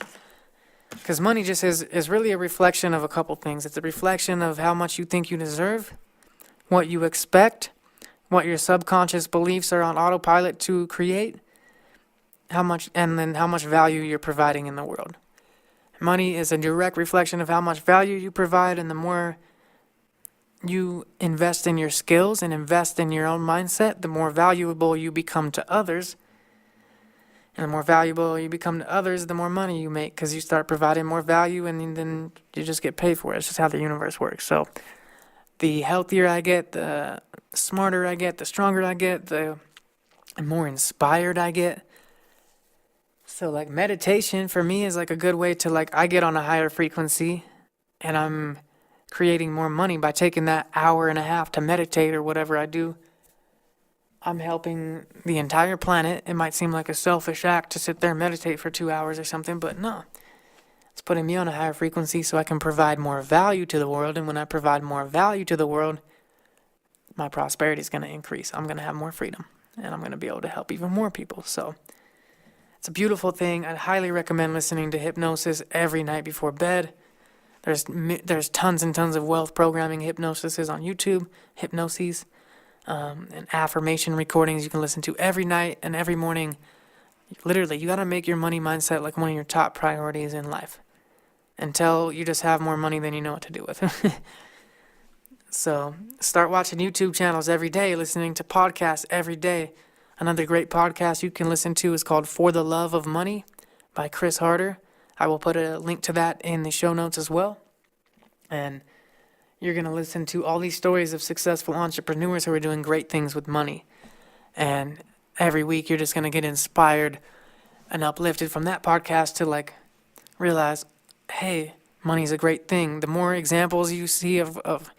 Because money just is really a reflection of a couple things. It's a reflection of how much you think you deserve, what you expect, what your subconscious beliefs are on autopilot to create, and then how much value you're providing in the world. Money is a direct reflection of how much value you provide, and the more you invest in your skills and invest in your own mindset, the more valuable you become to others. And the more valuable you become to others, the more money you make, because you start providing more value, and then you just get paid for it. It's just how the universe works. So the healthier I get, the smarter I get, the stronger I get, the more inspired I get. So like meditation for me is like a good way to I get on a higher frequency, and I'm creating more money by taking that hour and a half to meditate or whatever I do. I'm helping the entire planet. It might seem like a selfish act to sit there and meditate for 2 hours or something, but no. It's putting me on a higher frequency so I can provide more value to the world. And when I provide more value to the world, my prosperity is going to increase. I'm going to have more freedom, and I'm going to be able to help even more people. So it's a beautiful thing. I highly recommend listening to hypnosis every night before bed. There's tons and tons of wealth programming hypnosis on YouTube, hypnoses, and affirmation recordings you can listen to every night and every morning. Literally, you got to make your money mindset like one of your top priorities in life until you just have more money than you know what to do with. So start watching YouTube channels every day, listening to podcasts every day. Another great podcast you can listen to is called For the Love of Money by Chris Harder. I will put a link to that in the show notes as well. And you're going to listen to all these stories of successful entrepreneurs who are doing great things with money. And every week you're just going to get inspired and uplifted from that podcast to realize, hey, money's a great thing. The more examples you see of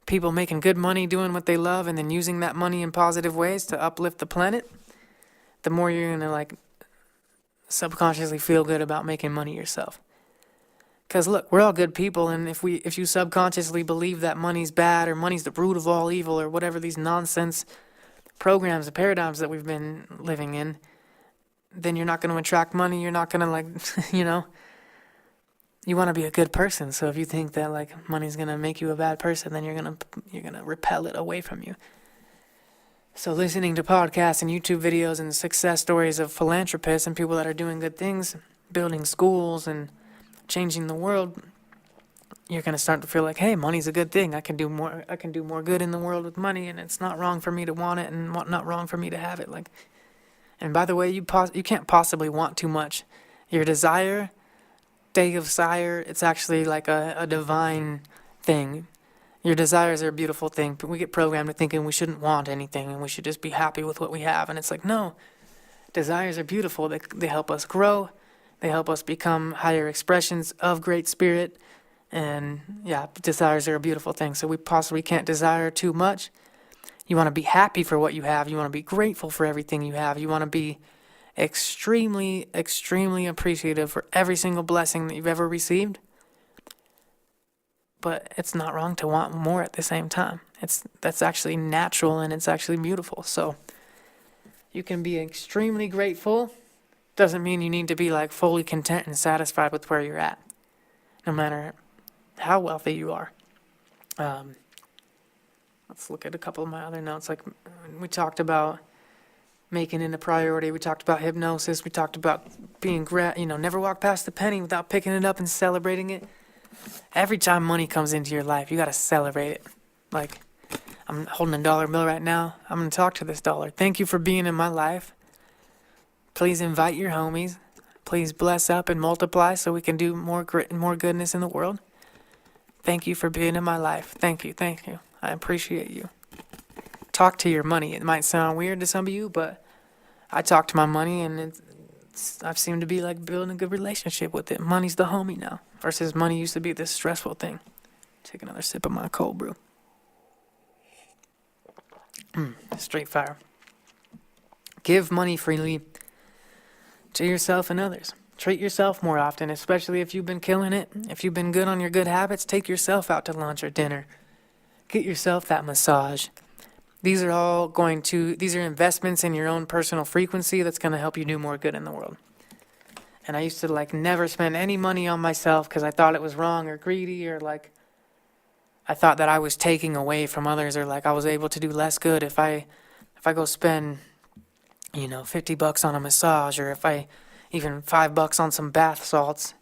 people making good money, doing what they love, and then using that money in positive ways to uplift the planet, the more you're going to subconsciously feel good about making money yourself. Because look, we're all good people, and if you subconsciously believe that money's bad or money's the root of all evil or whatever these nonsense programs and paradigms that we've been living in, then you're not going to attract money. You're not going to you want to be a good person. So if you think that money's going to make you a bad person, then you're going to repel it away from you. So listening to podcasts and YouTube videos and success stories of philanthropists and people that are doing good things, building schools and changing the world, you're going to start to feel like, hey, money's a good thing. I can do more good in the world with money, and it's not wrong for me to want it and not wrong for me to have it. And by the way, you can't possibly want too much. Your desire, day of sire, it's actually like a divine thing. Your desires are a beautiful thing, but we get programmed to thinking we shouldn't want anything and we should just be happy with what we have. And it's like, no, desires are beautiful. They help us grow. They help us become higher expressions of great spirit. And yeah, desires are a beautiful thing. So we possibly can't desire too much. You want to be happy for what you have. You want to be grateful for everything you have. You want to be extremely, extremely appreciative for every single blessing that you've ever received. But it's not wrong to want more at the same time. That's actually natural, and it's actually beautiful. So you can be extremely grateful. Doesn't mean you need to be fully content and satisfied with where you're at, no matter how wealthy you are. Let's look at a couple of my other notes. We talked about making it a priority. We talked about hypnosis. We talked about being, never walk past the penny without picking it up and celebrating it. Every time money comes into your life, you got to celebrate it. Like, I'm holding a dollar bill right now. I'm going to talk to this dollar. Thank you for being in my life. Please invite your homies. Please bless up and multiply so we can do more goodness in the world. Thank you for being in my life. Thank you. I appreciate you. Talk to your money. It might sound weird to some of you, but I talk to my money, and I've seemed to be like building a good relationship with it. Money's the homie now, versus money used to be this stressful thing. Take another sip of my cold brew. Straight fire. Give money freely to yourself and others. Treat yourself more often, especially if you've been killing it. If you've been good on your good habits, take yourself out to lunch or dinner. Get yourself that massage. These are investments in your own personal frequency that's going to help you do more good in the world. And I used to never spend any money on myself because I thought it was wrong or greedy, or I thought that I was taking away from others, or I was able to do less good if I go spend $50 on a massage, or if I even $5 on some bath salts.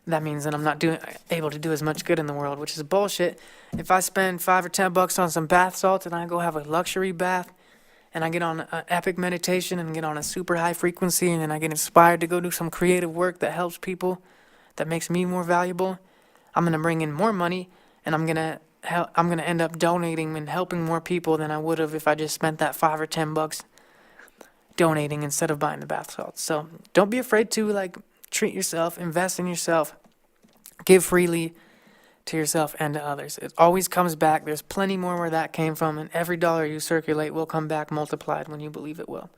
That means that I'm not able to do as much good in the world, which is bullshit. If I spend $5 or $10 on some bath salts and I go have a luxury bath and I get on an epic meditation and get on a super high frequency, and then I get inspired to go do some creative work that helps people, that makes me more valuable, I'm going to bring in more money, and I'm going to end up donating and helping more people than I would have if I just spent that $5 or $10 donating instead of buying the bath salts. So don't be afraid to treat yourself, invest in yourself, give freely to yourself and to others. It always comes back. There's plenty more where that came from, and every dollar you circulate will come back multiplied when you believe it will.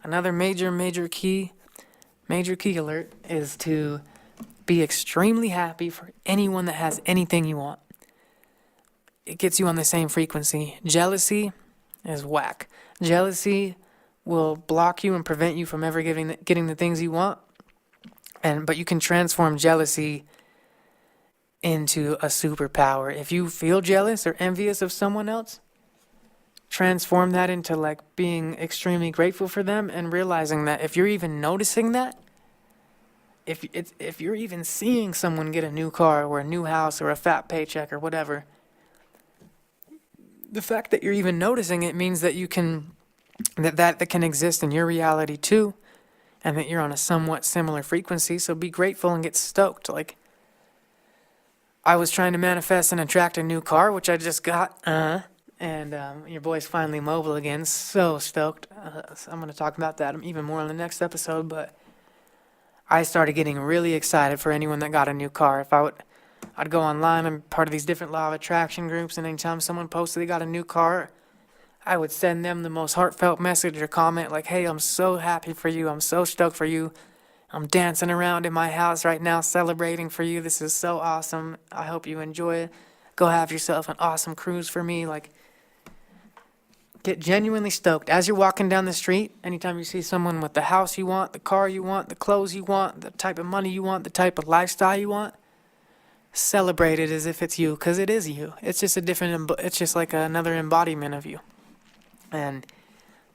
Another major key alert is to be extremely happy for anyone that has anything you want. It gets you on the same frequency. Jealousy is whack. Jealousy will block you and prevent you from ever getting the things you want. But you can transform jealousy into a superpower. If you feel jealous or envious of someone else, transform that into being extremely grateful for them, and realizing that if you're even noticing that, if you're even seeing someone get a new car or a new house or a fat paycheck or whatever, the fact that you're even noticing it means that you can that can exist in your reality too, and that you're on a somewhat similar frequency. So be grateful and get stoked. I was trying to manifest and attract a new car, which I just got, and your boy's finally mobile again. So stoked. So I'm going to talk about that even more on the next episode, but I started getting really excited for anyone that got a new car. I'd go online. I'm part of these different law of attraction groups, and anytime someone posted they got a new car, I would send them the most heartfelt message or comment hey, I'm so happy for you. I'm so stoked for you. I'm dancing around in my house right now celebrating for you. This is so awesome. I hope you enjoy it. Go have yourself an awesome cruise for me. Get genuinely stoked. As you're walking down the street, anytime you see someone with the house you want, the car you want, the clothes you want, the type of money you want, the type of lifestyle you want, celebrate it as if it's you, because it is you. It's just it's just another embodiment of you. And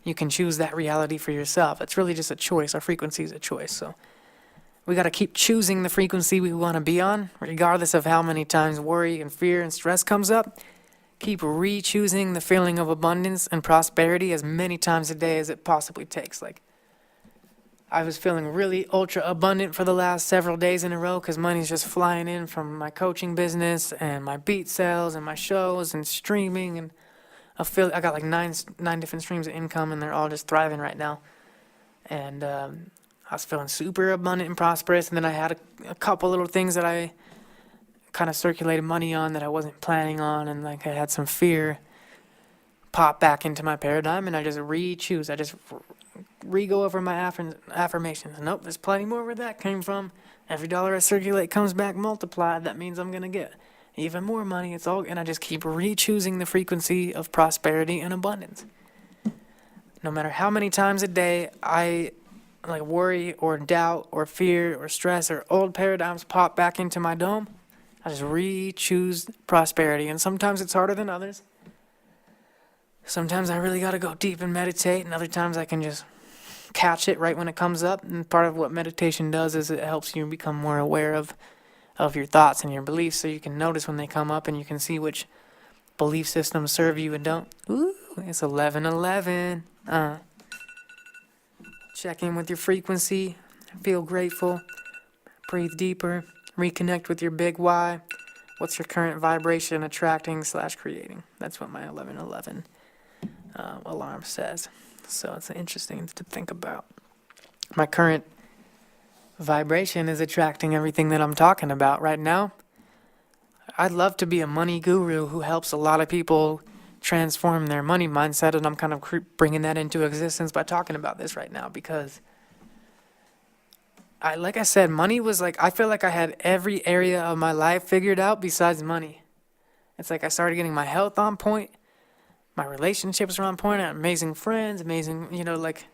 you can choose that reality for yourself. It's really just a choice. Our frequency is a choice. So we got to keep choosing the frequency we want to be on, regardless of how many times worry and fear and stress comes up. Keep re-choosing the feeling of abundance and prosperity as many times a day as it possibly takes. I was feeling really ultra abundant for the last several days in a row because money's just flying in from my coaching business and my beat sales and my shows and streaming, and I got 9 different streams of income, and they're all just thriving right now. And I was feeling super abundant and prosperous, and then I had a couple little things that I kind of circulated money on that I wasn't planning on, and I had some fear pop back into my paradigm, and I just re-choose. I just re-go over my affirmations. Nope, there's plenty more where that came from. Every dollar I circulate comes back multiplied. That means I'm going to get even more money. And I just keep re-choosing the frequency of prosperity and abundance. No matter how many times a day I worry or doubt or fear or stress or old paradigms pop back into my dome, I just re-choose prosperity. And sometimes it's harder than others. sometimes I really got to go deep and meditate, and other times I can just catch it right when it comes up. And part of what meditation does is it helps you become more aware of your thoughts and your beliefs, so you can notice when they come up and you can see which belief systems serve you and don't. Ooh, it's 11:11. Check in with your frequency, feel grateful, breathe deeper, reconnect with your big why. What's your current vibration attracting/creating? That's what my 11:11 alarm says. So it's interesting to think about. My current vibration is attracting everything that I'm talking about right now. I'd love to be a money guru who helps a lot of people transform their money mindset, and I'm kind of bringing that into existence by talking about this right now, because like I said, money was like, I feel like I had every area of my life figured out besides money. It's like I started getting my health on point, my relationships are on point, I had amazing friends, amazing, like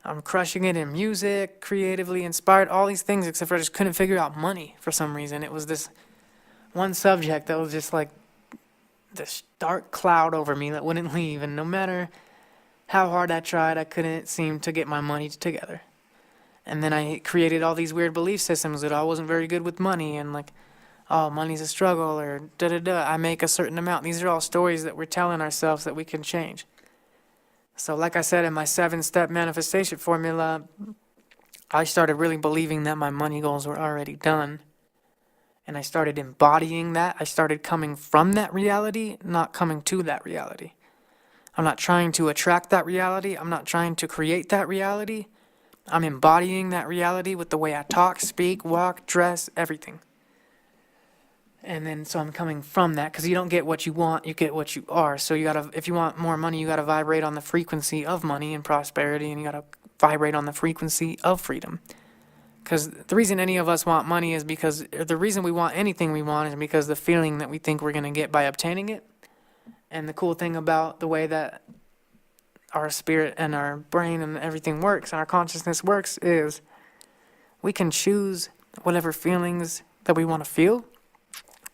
I'm crushing it in music, creatively inspired, all these things, except for I just couldn't figure out money for some reason. It was this one subject that was just like this dark cloud over me that wouldn't leave, and no matter how hard I tried, I couldn't seem to get my money together. And then I created all these weird belief systems that I wasn't very good with money, and like, oh, money's a struggle, or da-da-da, I make a certain amount. These are all stories that we're telling ourselves that we can change. So like I said, in my 7-step manifestation formula, I started really believing that my money goals were already done. And I started embodying that. I started coming from that reality, not coming to that reality. I'm not trying to attract that reality. I'm not trying to create that reality. I'm embodying that reality with the way I talk, speak, walk, dress, everything. And then so I'm coming from that, because you don't get what you want, you get what you are. So if you want more money, you gotta vibrate on the frequency of money and prosperity, and you gotta vibrate on the frequency of freedom. Because the reason any of us want money is because, the reason we want anything we want is because the feeling that we think we're going to get by obtaining it. And the cool thing about the way that our spirit and our brain and everything works, and our consciousness works, is we can choose whatever feelings that we want to feel,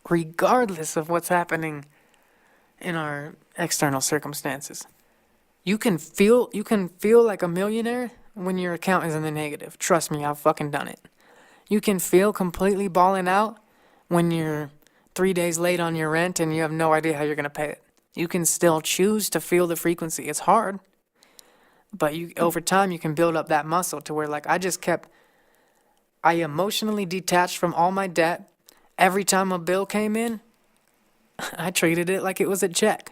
regardless of what's happening in our external circumstances. You can feel like a millionaire when your account is in the negative. Trust me, I've fucking done it. You can feel completely balling out when you're 3 days late on your rent and you have no idea how you're going to pay it. You can still choose to feel the frequency. It's hard, but over time you can build up that muscle to where, like, I emotionally detached from all my debt. Every time a bill came in, I treated it like it was a check.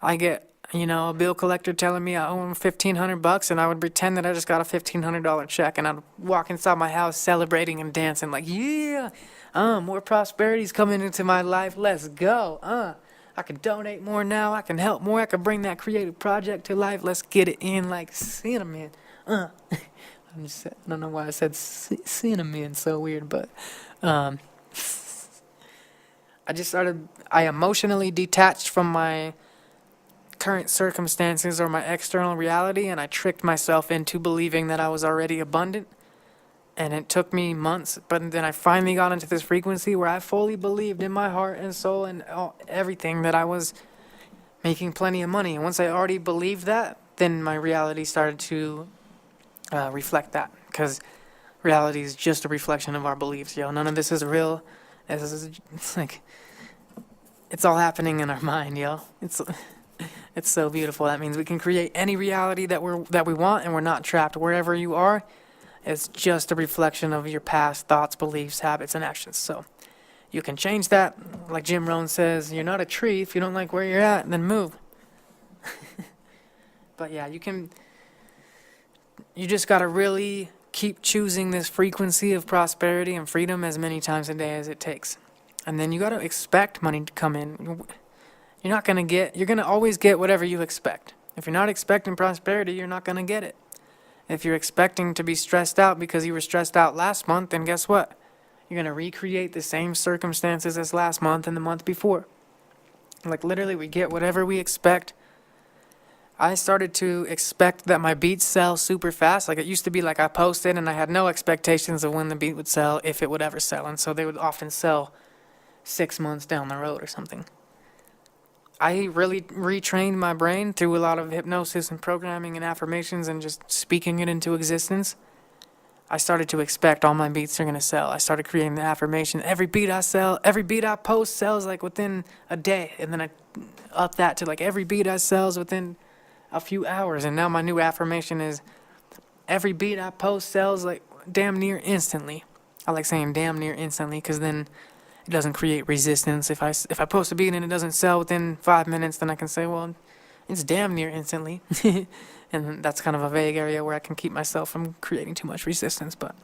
I get a bill collector telling me I owe him $1,500, and I would pretend that I just got a $1,500 check, and I'd walk inside my house celebrating and dancing like, yeah, more prosperity's coming into my life, let's go, I can donate more now, I can help more, I can bring that creative project to life, let's get it in like cinnamon, I don't know why I said cinnamon, so weird, but, I emotionally detached from my current circumstances or my external reality, and I tricked myself into believing that I was already abundant. And it took me months, but then I finally got into this frequency where I fully believed in my heart and soul and everything that I was making plenty of money. And once I already believed that, then my reality started to reflect that, because reality is just a reflection of our beliefs. None of this is real. It's like, it's all happening in our mind, It's so beautiful. That means we can create any reality that we want, and we're not trapped wherever you are. It's just a reflection of your past thoughts, beliefs, habits, and actions. So you can change that. Like Jim Rohn says, you're not a tree. If you don't like where you're at, then move. But yeah, you just got to really keep choosing this frequency of prosperity and freedom as many times a day as it takes. And then you got to expect money to come in. You're going to always get whatever you expect. If you're not expecting prosperity, you're not going to get it. If you're expecting to be stressed out because you were stressed out last month, then guess what? You're going to recreate the same circumstances as last month and the month before. Like, literally, we get whatever we expect. I started to expect that my beats sell super fast. Like, it used to be like I posted and I had no expectations of when the beat would sell, if it would ever sell. And so they would often sell 6 months down the road or something. I really retrained my brain through a lot of hypnosis and programming and affirmations and just speaking it into existence. I started to expect all my beats are going to sell. I started creating the affirmation. Every beat I sell, every beat I post sells like within a day. And then I up that to like every beat I sells within a few hours. And now my new affirmation is every beat I post sells like damn near instantly. I like saying damn near instantly because then it doesn't create resistance. If I post a beat and it doesn't sell within 5 minutes, then I can say, well, it's damn near instantly. And that's kind of a vague area where I can keep myself from creating too much resistance. But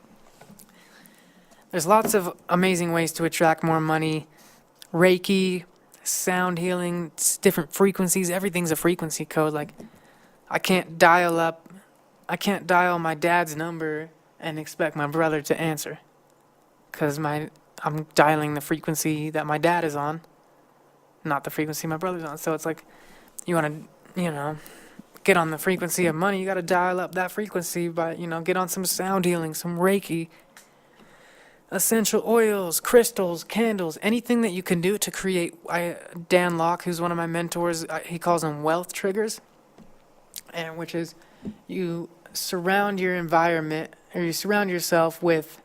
there's lots of amazing ways to attract more money. Reiki, sound healing, different frequencies. Everything's a frequency code. Like I can't dial my dad's number and expect my brother to answer, because I'm dialing the frequency that my dad is on, not the frequency my brother's on. So it's like, you want to, get on the frequency of money, you got to dial up that frequency by, get on some sound healing, some Reiki, essential oils, crystals, candles, anything that you can do to create. Dan Locke, who's one of my mentors, he calls them wealth triggers, and which is you surround your environment, or you surround yourself with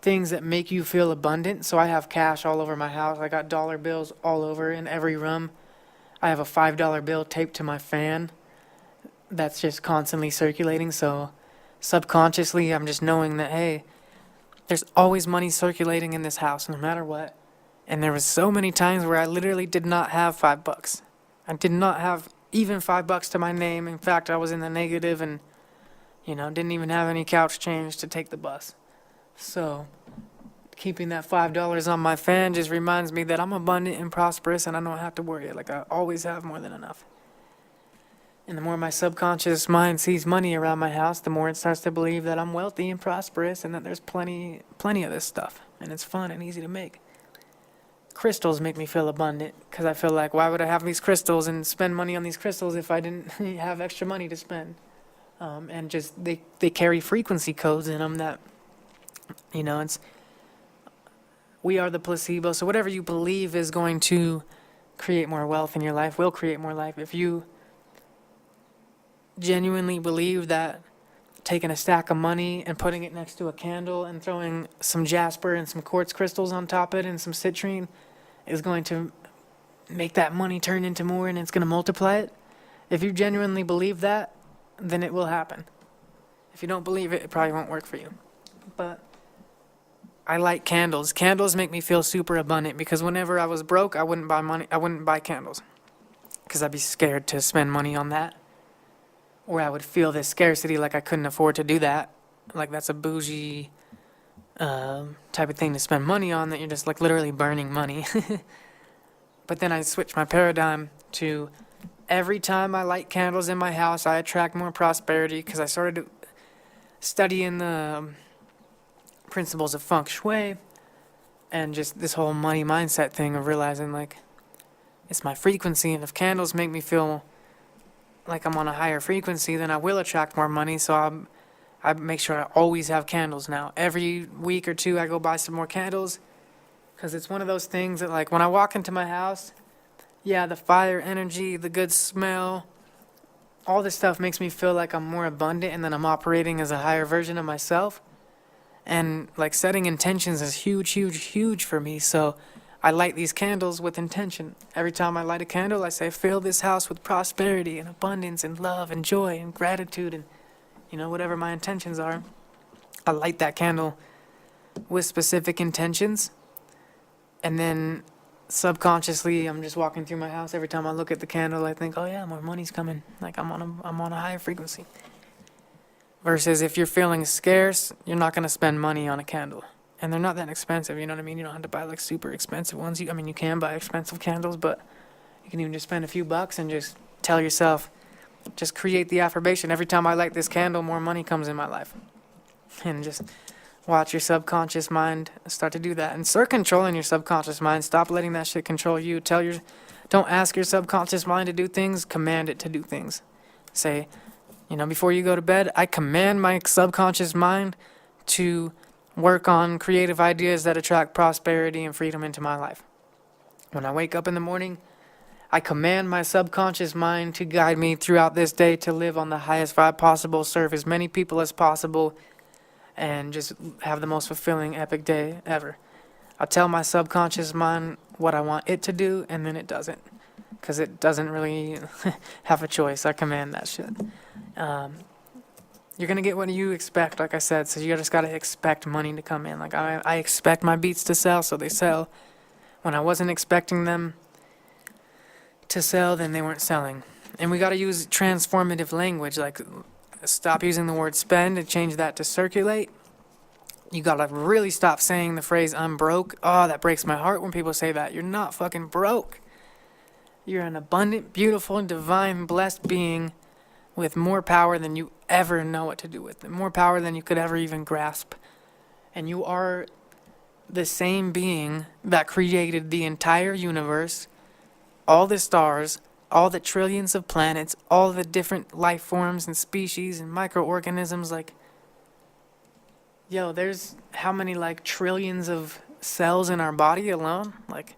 things that make you feel abundant. So I have cash all over my house. I got dollar bills all over in every room. I have a $5 bill taped to my fan that's just constantly circulating. So subconsciously, I'm just knowing that, hey, there's always money circulating in this house, no matter what. And there was so many times where I literally did not have $5. I did not have even $5 to my name. In fact, I was in the negative and, didn't even have any couch change to take the bus. So keeping that $5 on my fan just reminds me that I'm abundant and prosperous and I don't have to worry. Like I always have more than enough. And the more my subconscious mind sees money around my house, the more it starts to believe that I'm wealthy and prosperous and that there's plenty of this stuff. And it's fun and easy to make. Crystals make me feel abundant because I feel like, why would I have these crystals and spend money on these crystals if I didn't have extra money to spend? And just they carry frequency codes in them that, it's, we are the placebo. So whatever you believe is going to create more wealth in your life will create more life. If you genuinely believe that taking a stack of money and putting it next to a candle and throwing some jasper and some quartz crystals on top of it and some citrine is going to make that money turn into more and it's going to multiply it, if you genuinely believe that, then it will happen. If you don't believe it, it probably won't work for you. But I like candles. Candles make me feel super abundant because whenever I was broke, I wouldn't buy candles because I'd be scared to spend money on that. Or I would feel this scarcity like I couldn't afford to do that. Like that's a bougie type of thing to spend money on, that you're just like literally burning money. But then I switched my paradigm to every time I light candles in my house, I attract more prosperity because I started studying the principles of feng shui and just this whole money mindset thing of realizing like it's my frequency, and if candles make me feel like I'm on a higher frequency, then I will attract more money. So I make sure I always have candles now. Every week or two I go buy some more candles because it's one of those things that like when I walk into my house, yeah, the fire energy, the good smell, all this stuff makes me feel like I'm more abundant and that I'm operating as a higher version of myself. And like setting intentions is huge, huge, huge for me. So I light these candles with intention. Every time I light a candle, I say, fill this house with prosperity and abundance and love and joy and gratitude and, whatever my intentions are. I light that candle with specific intentions. And then subconsciously, I'm just walking through my house. Every time I look at the candle, I think, oh yeah, more money's coming. Like I'm on a higher frequency. Versus if you're feeling scarce, you're not going to spend money on a candle. And they're not that expensive, you know what I mean? You don't have to buy like super expensive ones. You can buy expensive candles, but you can even just spend a few bucks and just tell yourself, just create the affirmation. Every time I light this candle, more money comes in my life. And just watch your subconscious mind start to do that. And start controlling your subconscious mind. Stop letting that shit control you. Don't ask your subconscious mind to do things, command it to do things. Say, before you go to bed, I command my subconscious mind to work on creative ideas that attract prosperity and freedom into my life. When I wake up in the morning, I command my subconscious mind to guide me throughout this day to live on the highest vibe possible, serve as many people as possible, and just have the most fulfilling, epic day ever. I tell my subconscious mind what I want it to do, and then it doesn't. Because it doesn't really have a choice. I command that shit. You're going to get what you expect, like I said, so you just got to expect money to come in. Like, I expect my beats to sell, so they sell. When I wasn't expecting them to sell, then they weren't selling. And we got to use transformative language, like stop using the word spend and change that to circulate. You got to really stop saying the phrase I'm broke. Oh, that breaks my heart when people say that. You're not fucking broke. You're an abundant, beautiful, divine, blessed being with more power than you ever know what to do with, more power than you could ever even grasp. And you are the same being that created the entire universe, all the stars, all the trillions of planets, all the different life forms and species and microorganisms. Like, yo, there's how many, like, trillions of cells in our body alone? Like,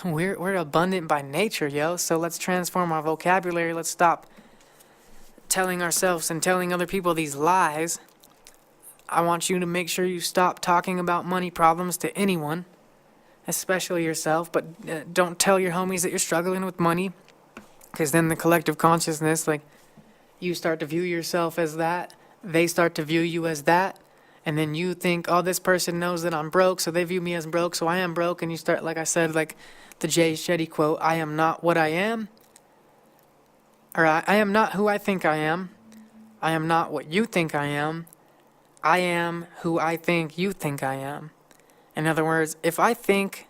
we're abundant by nature, yo. So let's transform our vocabulary. Let's stop telling ourselves and telling other people these lies. I want you to make sure you stop talking about money problems to anyone, especially yourself. But don't tell your homies that you're struggling with money, because then the collective consciousness, like, you start to view yourself as that. They start to view you as that. And then you think, oh, this person knows that I'm broke, so they view me as broke, so I am broke. And you start, like I said, like the Jay Shetty quote, I am not what I am. Or I am not who I think I am. I am not what you think I am. I am who I think you think I am. In other words, if I think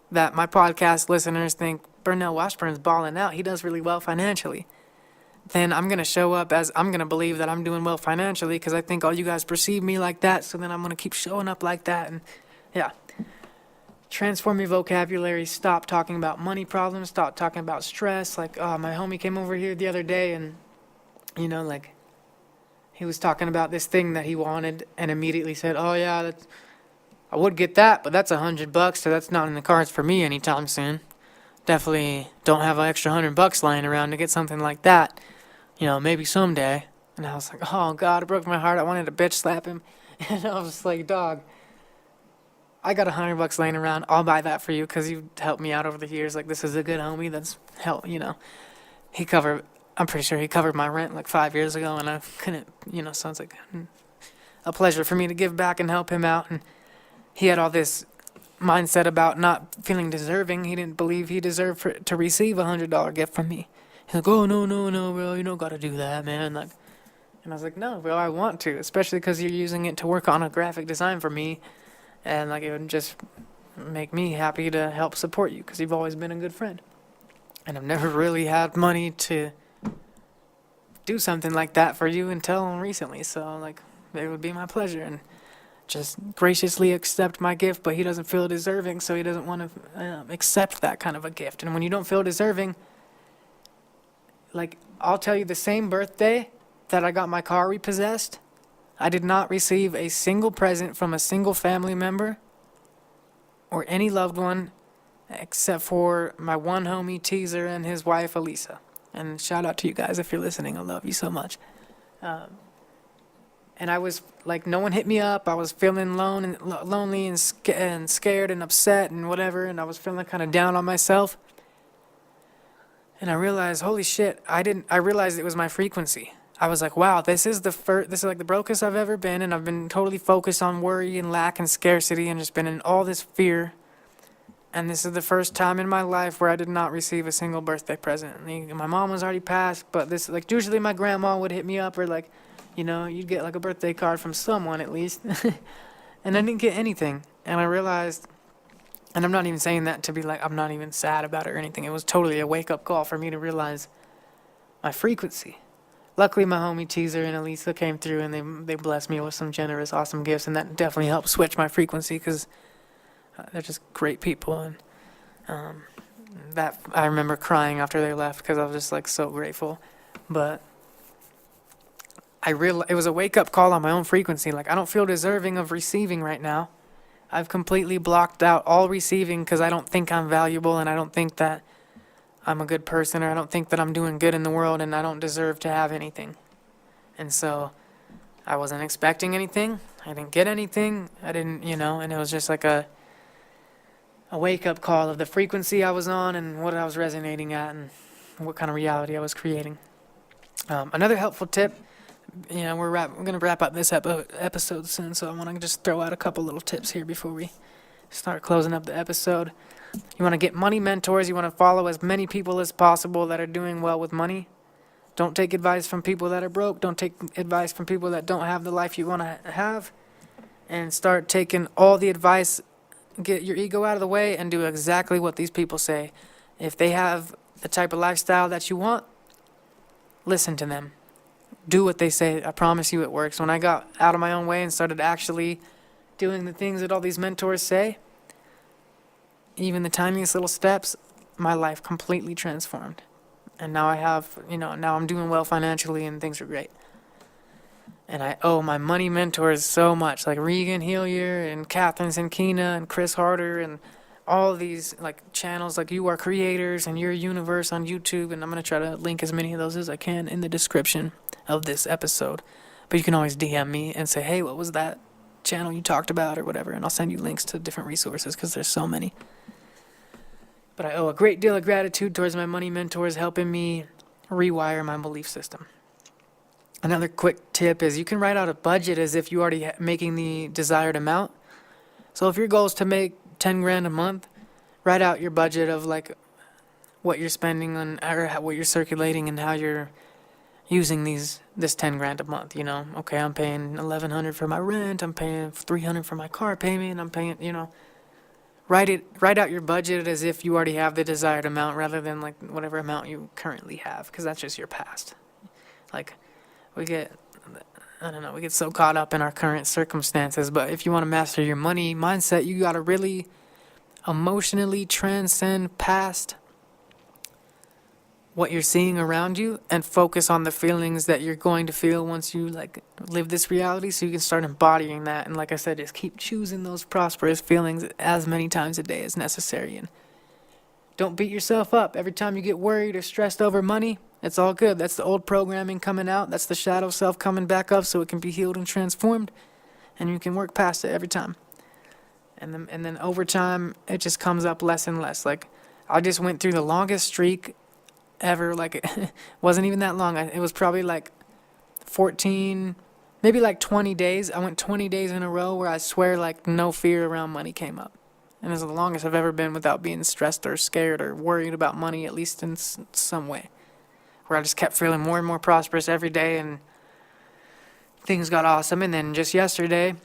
that my podcast listeners think Burnell Washburn's balling out, he does really well financially, then I'm going to show up as, I'm going to believe that I'm doing well financially because I think all you guys perceive me like that, so then I'm going to keep showing up like that. And yeah, transform your vocabulary. Stop talking about money problems. Stop talking about stress. Like, oh, my homie came over here the other day and, you know, like, he was talking about this thing that he wanted and immediately said, oh yeah, I would get that, but that's $100, so that's not in the cards for me anytime soon. Definitely don't have an extra $100 lying around to get something like that. You know, maybe someday. And I was like, oh God, it broke my heart. I wanted to bitch slap him. And I was just like, dog, I got $100 laying around. I'll buy that for you because you've helped me out over the years. Like, this is a good homie that's helped, you know. I'm pretty sure he covered my rent like 5 years ago, and I couldn't, you know, so it's like a pleasure for me to give back and help him out. And he had all this mindset about not feeling deserving. He didn't believe he deserved to receive a $100 gift from me. He's like, oh, no, bro, you don't got to do that, man. Like, and I was like, no, bro, I want to, especially because you're using it to work on a graphic design for me. And, like, it would just make me happy to help support you because you've always been a good friend. And I've never really had money to do something like that for you until recently. So, like, it would be my pleasure. And just graciously accept my gift, but he doesn't feel deserving, so he doesn't want to accept that kind of a gift. And when you don't feel deserving, like, I'll tell you, the same birthday that I got my car repossessed, I did not receive a single present from a single family member or any loved one except for my one homie Teaser and his wife Elisa. And shout out to you guys if you're listening. I love you so much. And I was like, no one hit me up. I was feeling lonely and scared and upset and whatever. And I was feeling kind of down on myself. And I realized, holy shit, I realized it was my frequency. I was like, wow, this is like the brokest I've ever been. And I've been totally focused on worry and lack and scarcity and just been in all this fear. And this is the first time in my life where I did not receive a single birthday present. My mom was already passed, but this, like, usually my grandma would hit me up, or like, you know, you'd get like a birthday card from someone at least. And I didn't get anything. And I realized, and I'm not even saying that to be like, I'm not even sad about it or anything. It was totally a wake-up call for me to realize my frequency. Luckily, my homie Teaser and Elisa came through, and they blessed me with some generous, awesome gifts, and that definitely helped switch my frequency, because they're just great people. And that I remember crying after they left because I was just like so grateful. But I realized it was a wake-up call on my own frequency. Like, I don't feel deserving of receiving right now. I've completely blocked out all receiving because I don't think I'm valuable, and I don't think that I'm a good person, or I don't think that I'm doing good in the world and I don't deserve to have anything. And so I wasn't expecting anything. I didn't get anything. I didn't, and it was just like a wake-up call of the frequency I was on and what I was resonating at and what kind of reality I was creating. Another helpful tip, we're going to wrap up this episode soon, so I want to just throw out a couple little tips here before we start closing up the episode. You want to get money mentors. You want to follow as many people as possible that are doing well with money. Don't take advice from people that are broke. Don't take advice from people that don't have the life you want to have. And start taking all the advice. Get your ego out of the way and do exactly what these people say. If they have the type of lifestyle that you want, listen to them. Do what they say. I promise you it works. When I got out of my own way and started actually doing the things that all these mentors say, even the tiniest little steps, my life completely transformed. And now I have, now I'm doing well financially and things are great. And I owe my money mentors so much, like Regan Hillier and Catherine Sinkina and Chris Harder and all these like channels like You Are Creators and Your Universe on YouTube. And I'm going to try to link as many of those as I can in the description of this episode. But you can always DM me and say, hey, what was that channel you talked about or whatever? And I'll send you links to different resources because there's so many. But I owe a great deal of gratitude towards my money mentors helping me rewire my belief system. Another quick tip is you can write out a budget as if you already making the desired amount. So if your goal is to make 10 grand a month, write out your budget of like what you're spending on or what you're circulating and how you're using this 10 grand a month, Okay, I'm paying $1,100 for my rent, I'm paying $300 for my car payment, I'm paying, Write out your budget as if you already have the desired amount rather than like whatever amount you currently have, because that's just your past. Like we get so caught up in our current circumstances, but if you want to master your money mindset, you got to really emotionally transcend past what you're seeing around you and focus on the feelings that you're going to feel once you like live this reality, so you can start embodying that. And like I said, just keep choosing those prosperous feelings as many times a day as necessary. And don't beat yourself up every time you get worried or stressed over money. It's all good. That's the old programming coming out. That's the shadow self coming back up so it can be healed and transformed, and you can work past it every time. And then over time it just comes up less and less. Like I just went through the longest streak ever. Like it wasn't even that long. It was probably like 14, maybe like 20 days. I went 20 days in a row where I swear like no fear around money came up. And it's the longest I've ever been without being stressed or scared or worried about money, at least in some way. Where I just kept feeling more and more prosperous every day and things got awesome. And then just yesterday,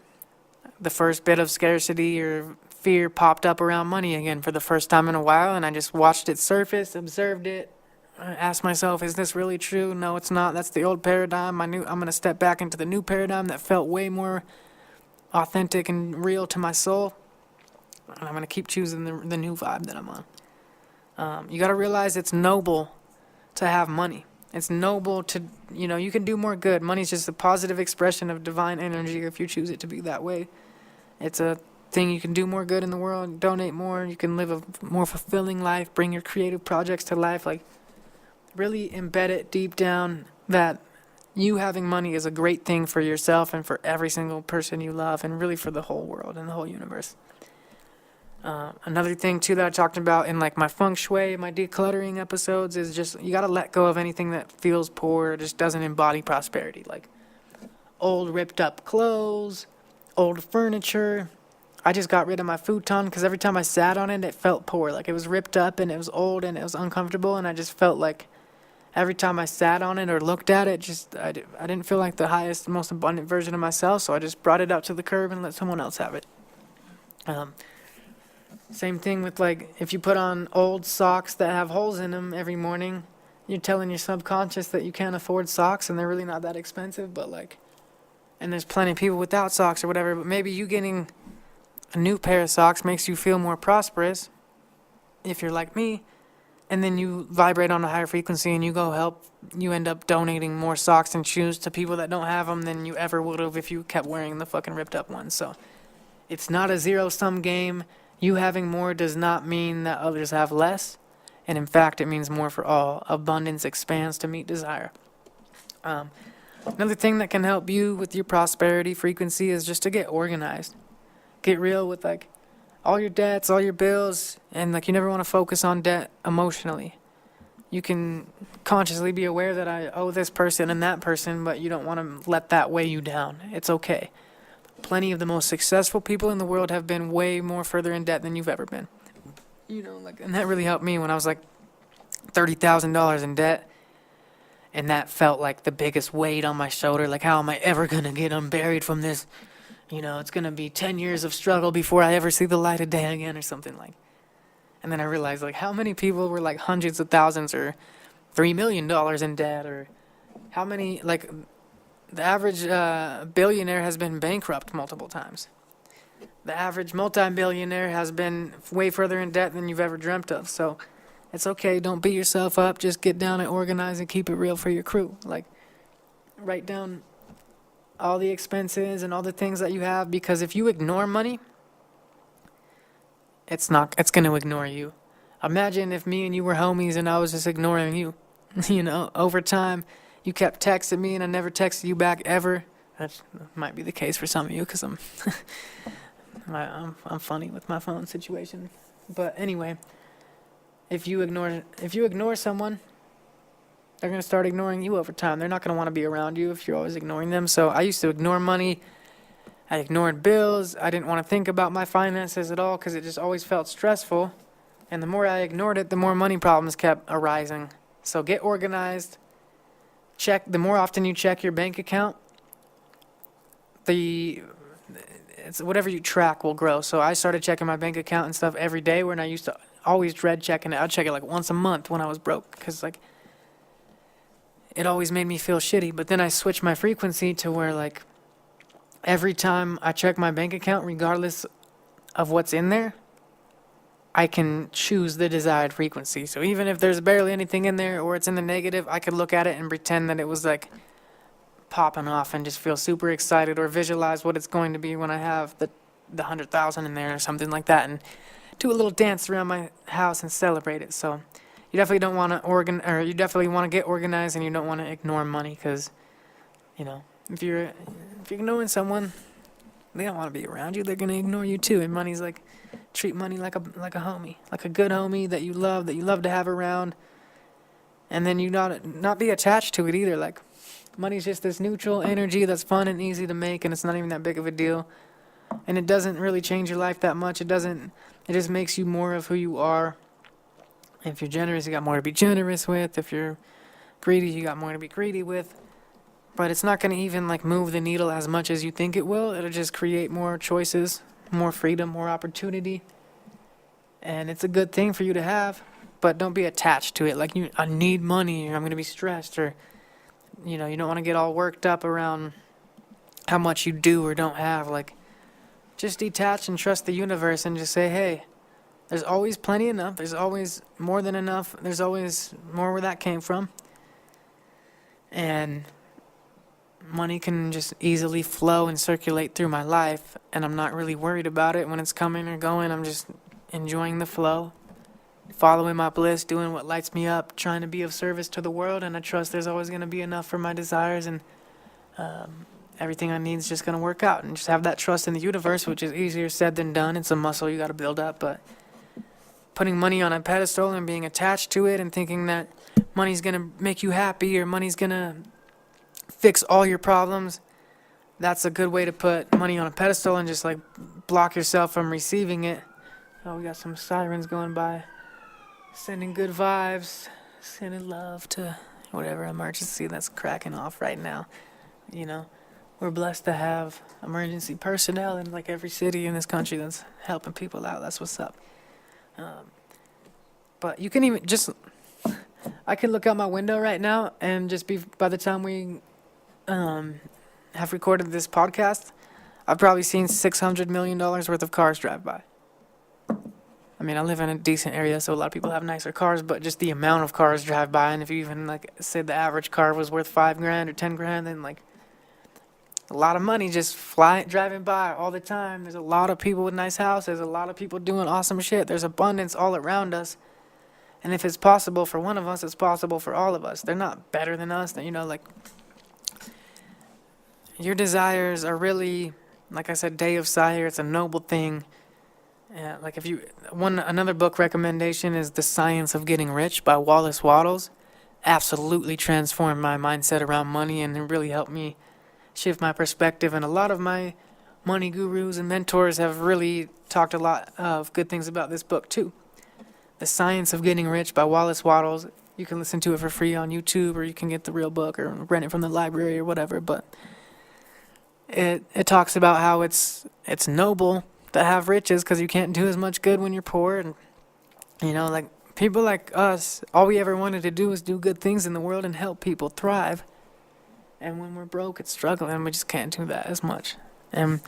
the first bit of scarcity or fear popped up around money again for the first time in a while. And I just watched it surface, observed it. I asked myself, is this really true? No, it's not. That's the old paradigm. I'm going to step back into the new paradigm that felt way more authentic and real to my soul. And I'm going to keep choosing the new vibe that I'm on. You got to realize it's noble to have money. It's noble to, you can do more good. Money's just a positive expression of divine energy if you choose it to be that way. It's a thing you can do more good in the world, donate more, you can live a more fulfilling life, bring your creative projects to life. Like, really embed it deep down that you having money is a great thing for yourself and for every single person you love, and really for the whole world and the whole universe. Another thing too that I talked about in like my feng shui, my decluttering episodes, is just you gotta let go of anything that feels poor or just doesn't embody prosperity, like old ripped up clothes, old furniture. I just got rid of my futon because every time I sat on it, it felt poor. Like it was ripped up and it was old and it was uncomfortable, and I just felt like every time I sat on it or looked at it, I didn't feel like the highest, most abundant version of myself, so I just brought it out to the curb and let someone else have it. Same thing with like if you put on old socks that have holes in them every morning, you're telling your subconscious that you can't afford socks and they're really not that expensive, but like, and there's plenty of people without socks or whatever, but maybe you getting a new pair of socks makes you feel more prosperous if you're like me, and then you vibrate on a higher frequency and you end up donating more socks and shoes to people that don't have them than you ever would have if you kept wearing the fucking ripped up ones. So it's not a zero-sum game. You having more does not mean that others have less. And in fact, it means more for all. Abundance expands to meet desire. Another thing that can help you with your prosperity frequency is just to get organized. Get real with like all your debts, all your bills, and like you never want to focus on debt emotionally. You can consciously be aware that I owe this person and that person, but you don't want to let that weigh you down. It's okay. Plenty of the most successful people in the world have been way more further in debt than you've ever been. And that really helped me when I was like $30,000 in debt. And that felt like the biggest weight on my shoulder. Like, how am I ever going to get unburied from this? It's going to be 10 years of struggle before I ever see the light of day again or something like. And then I realized, like, how many people were like hundreds of thousands or $3 million in debt, or how many, like, the average billionaire has been bankrupt multiple times. The average multi-billionaire has been way further in debt than you've ever dreamt of. So it's okay. Don't beat yourself up. Just get down and organize and keep it real for your crew. Like, write down all the expenses and all the things that you have, because if you ignore money, it's going to ignore you. Imagine if me and you were homies and I was just ignoring you. Over time, you kept texting me and I never texted you back ever. That might be the case for some of you, because I'm I'm funny with my phone situation. But anyway, if you ignore someone, they're going to start ignoring you over time. They're not going to want to be around you if you're always ignoring them. So I used to ignore money. I ignored bills. I didn't want to think about my finances at all because it just always felt stressful. And the more I ignored it, the more money problems kept arising. So get organized. The more often you check your bank account, it's whatever you track will grow. So I started checking my bank account and stuff every day, when I used to always dread checking it. I'd check it like once a month when I was broke, because like it always made me feel shitty. But then I switched my frequency to where like every time I check my bank account, regardless of what's in there, I can choose the desired frequency. So even if there's barely anything in there or it's in the negative, I could look at it and pretend that it was like popping off and just feel super excited, or visualize what it's going to be when I have the 100,000 in there or something like that, and do a little dance around my house and celebrate it. So you definitely don't want to you definitely want to get organized, and you don't want to ignore money, because if you're ignoring someone, they don't want to be around you. They're going to ignore you too. And money's like, treat money like a homie, like a good homie that you love to have around. And then you not be attached to it either. Like, money's just this neutral energy that's fun and easy to make, and it's not even that big of a deal. And it doesn't really change your life that much. It just makes you more of who you are. If you're generous, you got more to be generous with. If you're greedy, you got more to be greedy with. But it's not going to even like move the needle as much as you think it will. It'll just create more choices, more freedom, more opportunity. And it's a good thing for you to have, but don't be attached to it. Like, I need money, or I'm going to be stressed, or, you don't want to get all worked up around how much you do or don't have. Like, just detach and trust the universe and just say, hey, there's always plenty enough. There's always more than enough. There's always more where that came from. And money can just easily flow and circulate through my life, and I'm not really worried about it when it's coming or going. I'm just enjoying the flow, following my bliss, doing what lights me up, trying to be of service to the world, and I trust there's always going to be enough for my desires, and everything I need is just going to work out. And just have that trust in the universe, which is easier said than done. It's a muscle you got to build up, but putting money on a pedestal and being attached to it and thinking that money's going to make you happy or money's going to fix all your problems, that's a good way to put money on a pedestal and just like block yourself from receiving it. Oh, we got some sirens going by, sending good vibes, sending love to whatever emergency that's cracking off right now. We're blessed to have emergency personnel in like every city in this country that's helping people out. That's what's up. But you can even I can look out my window right now and just by the time we have recorded this podcast, I've probably seen $600 million worth of cars drive by. I mean, I live in a decent area, so a lot of people have nicer cars, but just the amount of cars drive by, and if you even like said the average car was worth $5,000 or $10,000, then like a lot of money just driving by all the time. There's a lot of people with nice houses. There's a lot of people doing awesome shit. There's abundance all around us. And if it's possible for one of us, it's possible for all of us. They're not better than us. Like, your desires are really, like I said, Day of Sire. It's a noble thing. Like another book recommendation is The Science of Getting Rich by Wallace Wattles. Absolutely transformed my mindset around money, and it really helped me shift my perspective. And a lot of my money gurus and mentors have really talked a lot of good things about this book too. The Science of Getting Rich by Wallace Wattles. You can listen to it for free on YouTube, or you can get the real book or rent it from the library or whatever. But it talks about how it's noble to have riches because you can't do as much good when you're poor. And, like people like us, all we ever wanted to do was do good things in the world and help people thrive. And when we're broke, it's struggling. We just can't do that as much. And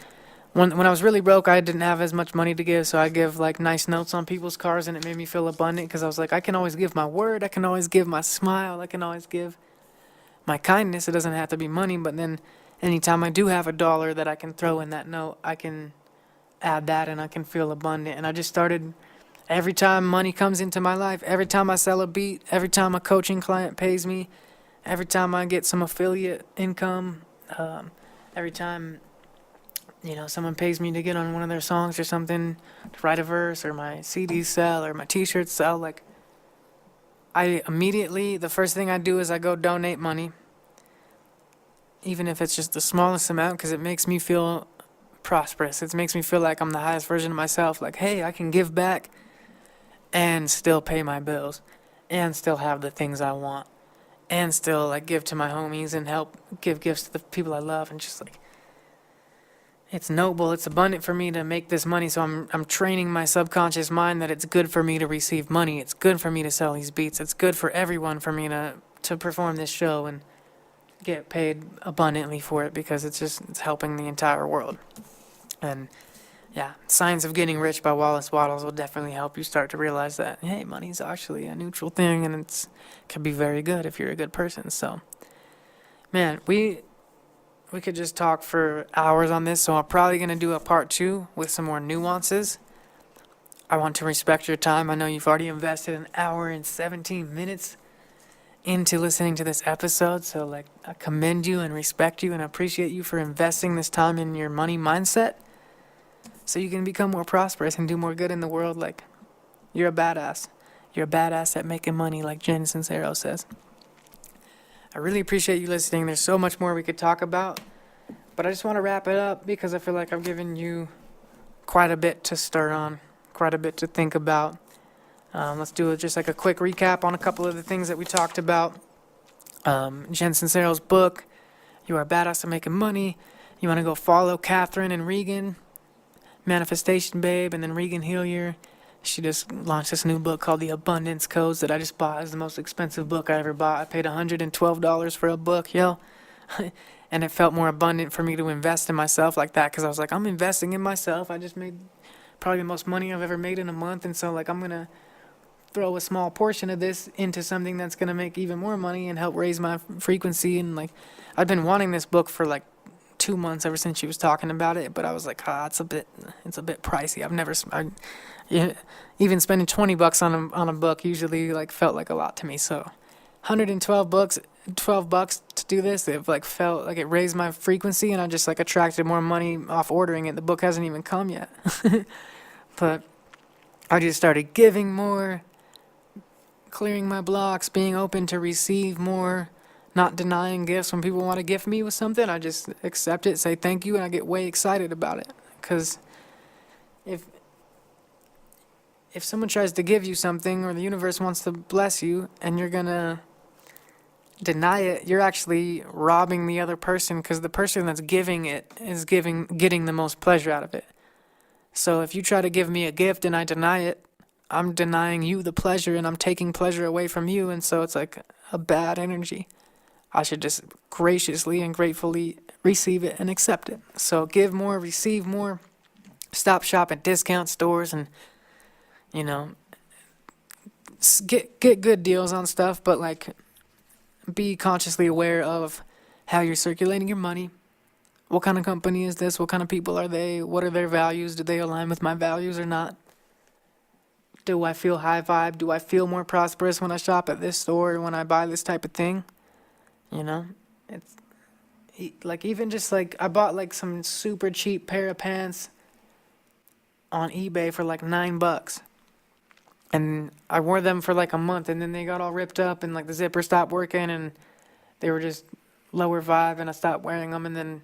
when I was really broke, I didn't have as much money to give, so I give like nice notes on people's cars, and it made me feel abundant because I was like, I can always give my word, I can always give my smile, I can always give my kindness. It doesn't have to be money, but then anytime I do have $1 that I can throw in that note, I can add that and I can feel abundant. And I just started, every time money comes into my life, every time I sell a beat, every time a coaching client pays me, every time I get some affiliate income, every time someone pays me to get on one of their songs or something, to write a verse, or my CDs sell, or my t-shirts sell, like, I immediately, the first thing I do is I go donate money, even if it's just the smallest amount, because it makes me feel prosperous. It makes me feel like I'm the highest version of myself, like, hey, I can give back and still pay my bills, and still have the things I want, and still, like, give to my homies and help give gifts to the people I love, and just, like, it's noble, it's abundant for me to make this money, so I'm training my subconscious mind that it's good for me to receive money, it's good for me to sell these beats, it's good for everyone for me to perform this show and get paid abundantly for it, because it's helping the entire world. And yeah, Science of Getting Rich by Wallace Wattles will definitely help you start to realize that, hey, money's actually a neutral thing, and it can be very good if you're a good person. So, man, we could just talk for hours on this, so I'm probably going to do a part 2 with some more nuances. I want to respect your time. I know you've already invested an hour and 17 minutes into listening to this episode, so like, I commend you and respect you and appreciate you for investing this time in your money mindset so you can become more prosperous and do more good in the world. Like, you're a badass. You're a badass at making money, like Jen Sincero says. I really appreciate you listening. There's so much more we could talk about, but I just want to wrap it up because I feel like I've given you quite a bit to stir on, quite a bit to think about. Let's do just like a quick recap on a couple of the things that we talked about. Jen Sincero's book, You Are a Badass at Making Money. You want to go follow Catherine and Regan, Manifestation Babe, and then Regan Hillier. She just launched this new book called The Abundance Codes that I just bought. It's the most expensive book I ever bought. I paid $112 for a book, yo. And it felt more abundant for me to invest in myself like that, because I was like, I'm investing in myself. I just made probably the most money I've ever made in a month, and so like, I'm going to throw a small portion of this into something that's going to make even more money and help raise my frequency. And like, I've been wanting this book for like 2 months ever since she was talking about it, but I was like, it's a bit pricey. Even spending $20 on a book usually like felt like a lot to me. So $12 to do this, it like felt like it raised my frequency, and I just like attracted more money off ordering it. The book hasn't even come yet. But I just started giving more, clearing my blocks, being open to receive more, not denying gifts. When people want to gift me with something, I just accept it, say thank you, and I get way excited about it. Because if someone tries to give you something, or the universe wants to bless you, and you're gonna deny it, you're actually robbing the other person, because the person that's giving it is getting the most pleasure out of it. So if you try to give me a gift and I deny it, I'm denying you the pleasure, and I'm taking pleasure away from you, and so it's like a bad energy. I should just graciously and gratefully receive it and accept it. So give more, receive more, stop shopping at discount stores, and get good deals on stuff, but like, be consciously aware of how you're circulating your money. What kind of company is this? What kind of people are they? What are their values? Do they align with my values or not? Do I feel high vibe? Do I feel more prosperous when I shop at this store or when I buy this type of thing? You know, it's like even just like I bought like some super cheap pair of pants on eBay for like $9. And I wore them for like a month and then they got all ripped up and like the zipper stopped working and they were just lower vibe and I stopped wearing them. And then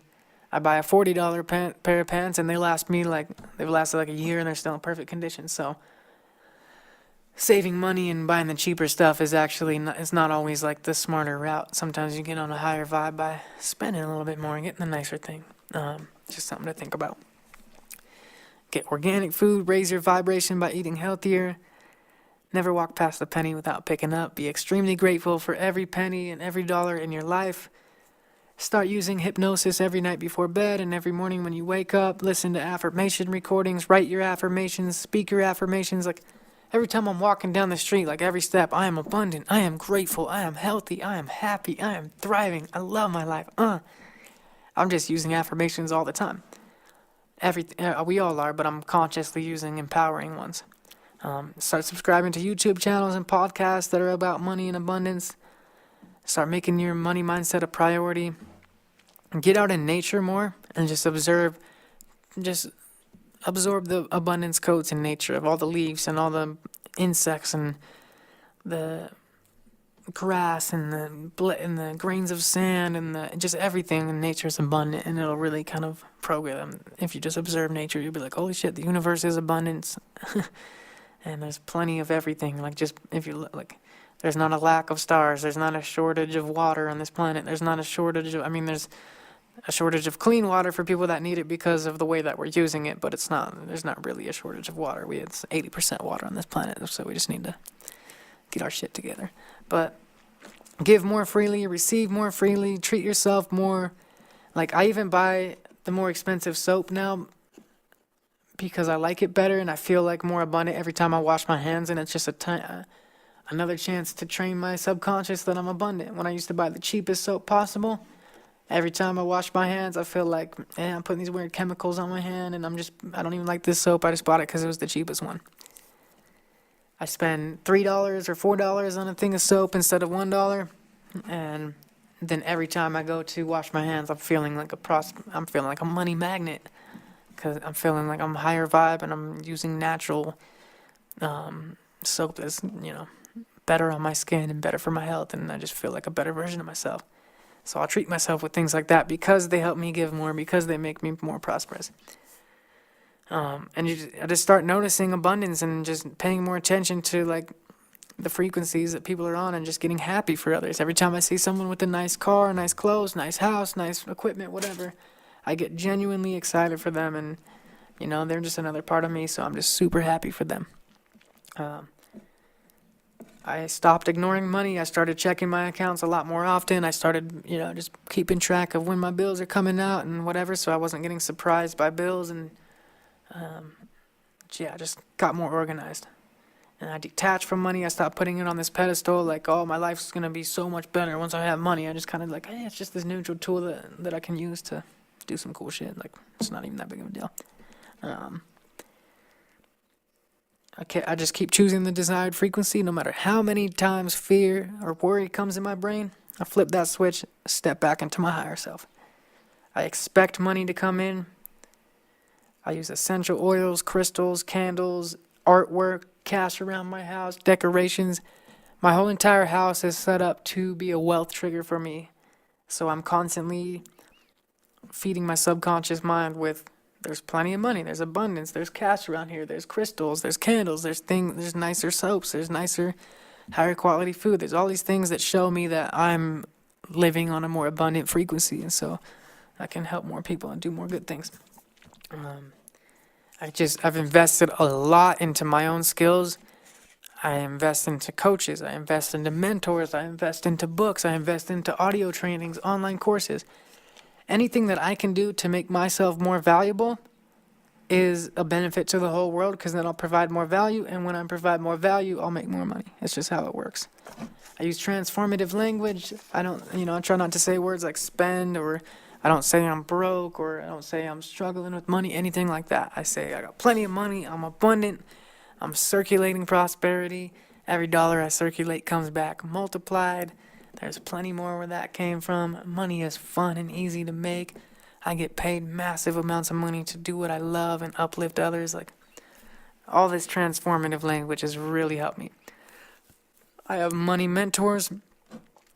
I buy a $40 pair of pants and they've lasted like a year and they're still in perfect condition. So saving money and buying the cheaper stuff is actually it's not always like the smarter route. Sometimes you get on a higher vibe by spending a little bit more and getting the nicer thing. Just something to think about. Get organic food, raise your vibration by eating healthier. Never walk past a penny without picking up. Be extremely grateful for every penny and every dollar in your life. Start using hypnosis every night before bed and every morning when you wake up. Listen to affirmation recordings, write your affirmations, speak your affirmations. Like every time I'm walking down the street, like every step, I am abundant, I am grateful, I am healthy, I am happy, I am thriving, I love my life. I'm just using affirmations all the time. We all are, but I'm consciously using empowering ones. Start subscribing to YouTube channels and podcasts that are about money and abundance. Start making your money mindset a priority. Get out in nature more and just absorb the abundance codes in nature of all the leaves and all the insects and the grass and the grains of sand and just everything in nature is abundant, and it'll really kind of program. If you just observe nature, you'll be like, holy shit, the universe is abundance. And there's plenty of everything. Like just if you look, like there's not a lack of stars, there's not a shortage of water on this planet, there's not a shortage of there's a shortage of clean water for people that need it because of the way that we're using it, but there's not really a shortage of water. It's 80% water on this planet, so we just need to get our shit together. But give more freely, receive more freely, treat yourself more. Like I even buy the more expensive soap now because I like it better and I feel like more abundant every time I wash my hands, and it's just another chance to train my subconscious that I'm abundant. When I used to buy the cheapest soap possible, every time I wash my hands, I feel like, I'm putting these weird chemicals on my hand, and I don't even like this soap. I just bought it because it was the cheapest one. I spend $3 or $4 on a thing of soap instead of $1, and then every time I go to wash my hands, I'm feeling like a money magnet, because I'm feeling like I'm higher vibe and I'm using natural soap that's better on my skin and better for my health, and I just feel like a better version of myself. So I'll treat myself with things like that because they help me give more, because they make me more prosperous. I just start noticing abundance and just paying more attention to like the frequencies that people are on and just getting happy for others. Every time I see someone with a nice car, nice clothes, nice house, nice equipment, whatever, I get genuinely excited for them, and they're just another part of me, so I'm just super happy for them. I stopped ignoring money. I started checking my accounts a lot more often. I started, just keeping track of when my bills are coming out and whatever, so I wasn't getting surprised by bills, and I just got more organized. And I detached from money. I stopped putting it on this pedestal like, oh, my life's going to be so much better once I have money. I just kind of like, hey, it's just this neutral tool that I can use to do some cool shit. Like, it's not even that big of a deal. I just keep choosing the desired frequency no matter how many times fear or worry comes in my brain. I flip that switch, step back into my higher self. I expect money to come in. I use essential oils, crystals, candles, artwork, cash around my house, decorations. My whole entire house is set up to be a wealth trigger for me. So I'm constantly feeding my subconscious mind with, there's plenty of money, there's abundance, there's cash around here, there's crystals, there's candles, there's nicer soaps, there's nicer, higher quality food. There's all these things that show me that I'm living on a more abundant frequency, and so I can help more people and do more good things. I've invested a lot into my own skills. I invest into coaches, I invest into mentors, I invest into books, I invest into audio trainings, online courses. Anything that I can do to make myself more valuable is a benefit to the whole world, because then I'll provide more value, and when I provide more value, I'll make more money. It's just how it works. I use transformative language. I try not to say words like spend, or I don't say I'm broke, or I don't say I'm struggling with money, anything like that. I say I got plenty of money, I'm abundant, I'm circulating prosperity. Every dollar I circulate comes back multiplied. There's plenty more where that came from. Money is fun and easy to make. I get paid massive amounts of money to do what I love and uplift others. Like, all this transformative language has really helped me. I have money mentors.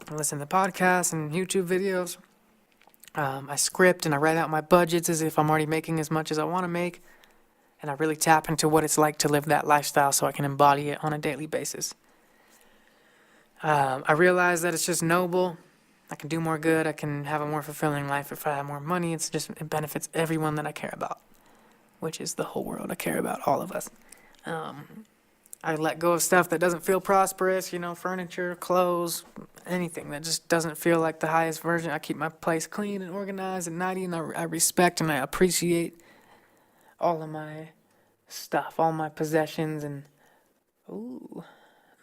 I listen to podcasts and YouTube videos. I script and I write out my budgets as if I'm already making as much as I want to make. And I really tap into what it's like to live that lifestyle so I can embody it on a daily basis. I realize that it's just noble. I can do more good. I can have a more fulfilling life if I have more money. It benefits everyone that I care about, which is the whole world. I care about all of us. I let go of stuff that doesn't feel prosperous, furniture, clothes, anything that just doesn't feel like the highest version. I keep my place clean and organized and nice, and I respect and I appreciate all of my stuff, all my possessions, and ooh,